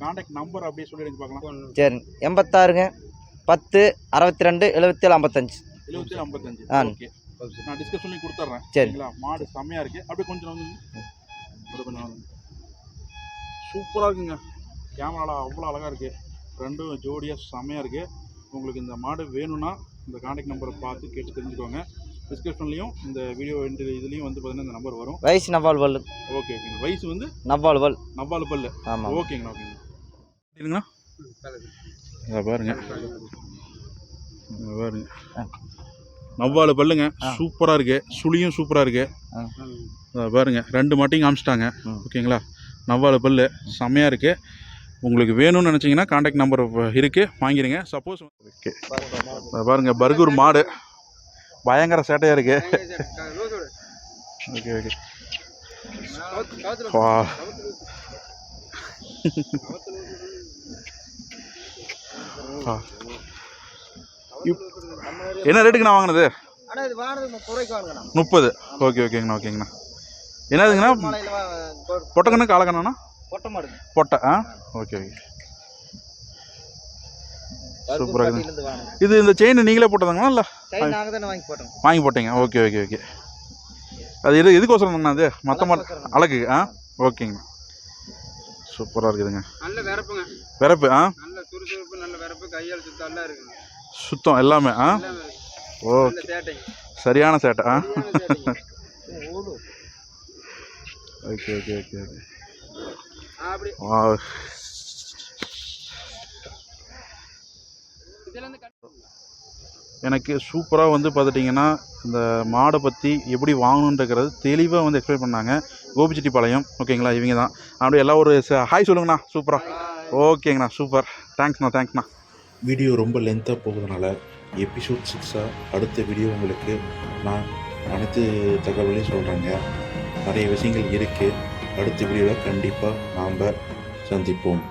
கான்டாக்ட் நம்பர் அப்படியே சொல்லிடுங்க பார்க்கலாம். சரி. 86 10 62 77 55. 77 55. ஓகே. நான் டிஸ்கஸ் பண்ணி கொடுத்துட்றேன். சரிங்களா. மாடு செம்மையாக இருக்குது. அப்படியே கொஞ்சம் வந்து சூப்பராக இருக்குங்க. கேமராவில் அவ்வளோ அழகாக இருக்குது. 2 ஜோடியாக செம்மையாக இருக்குது. உங்களுக்கு இந்த மாடு வேணும்னா இந்த கான்டாக்ட் நம்பரை பார்த்து கேட்டு தெரிஞ்சுக்கோங்க. டிஸ்கிரிப்ஷன்லையும் இந்த வீடியோ இதுலேயும் வந்து பார்த்தீங்கன்னா இந்த நம்பர் வரும். வயசு நவ்வால் பல்லு. ஓகே ஓகேங்க. வயசு வந்து நவ்வால் பல்லு. ஆமாம். ஓகேங்கண்ணா ஓகேங்கண்ணா. இல்லைங்கண்ணா. அதை பாருங்க நவ்வாலு பல்லுங்க. சூப்பராக இருக்குது. சுழியும் சூப்பராக இருக்குது. அதை பாருங்க 2 மாட்டையும் காமிச்சிட்டாங்க. ஓகேங்களா. நவ்வாலு பல்லு செம்மையாக இருக்குது. உங்களுக்கு வேணும்னு நினச்சிங்கன்னா கான்டாக்ட் நம்பர் இருக்குது, வாங்கிடுங்க. Suppose okay. அதை பாருங்கள் பர்கூர் மாடு பயங்கர சேட்டையாக இருக்குது. Okay okay. வா என்ன ரேட்டுக்கு நான் வாங்கினது? 30. ஓகே ஓகேங்கண்ணா ஓகேங்கண்ணா. என்னதுங்கண்ணா? பொட்டக்கண்ணு காலக்கண்ணா? பொட்டை. Okay okay. சூப்பராக இருக்குது. இது இந்த செயின் நீங்களே போட்டதாங்களா? இல்லை வாங்கி போட்டீங்க. Okay okay okay. அது எதுக்கோசரம்ண்ணா? அது மற்ற மாடு அழகு. ஓகேங்கண்ணா. சூப்பராக இருக்குதுங்க. நல்ல விரப்புங்க. விரப்பு. நல்ல துருதுருப்பு, நல்ல விரப்பு, கையால் சுத்தம் எல்லாம் இருக்குங்க. சுத்தம் எல்லாமே. ஓகே. சரியான சேட்டை. Okay okay okay okay. எனக்கு சூப்பராக வந்து பார்த்துட்டிங்கன்னா இந்த மாடை பற்றி எப்படி வாங்கணுன்றது தெளிவாக வந்து எக்ஸ்பிளைன் பண்ணாங்க. கோபிச்செட்டிப்பாளையம். ஓகேங்களா. இவங்க தான் அப்படியே எல்லாம் ஒரு ஹாய் சொல்லுங்கண்ணா. சூப்பராக. ஓகேங்கண்ணா. சூப்பர். தேங்க்ஸ்ண்ணா. வீடியோ ரொம்ப லென்த்தாக போகிறதுனால எபிசோட் 6 அடுத்த வீடியோ உங்களுக்கு நான் அனைத்து தகவலையும் சொல்கிறேங்க. நிறைய விஷயங்கள் இருக்குது. அடுத்த வீடியோவில் கண்டிப்பாக நாம் சந்திப்போம்.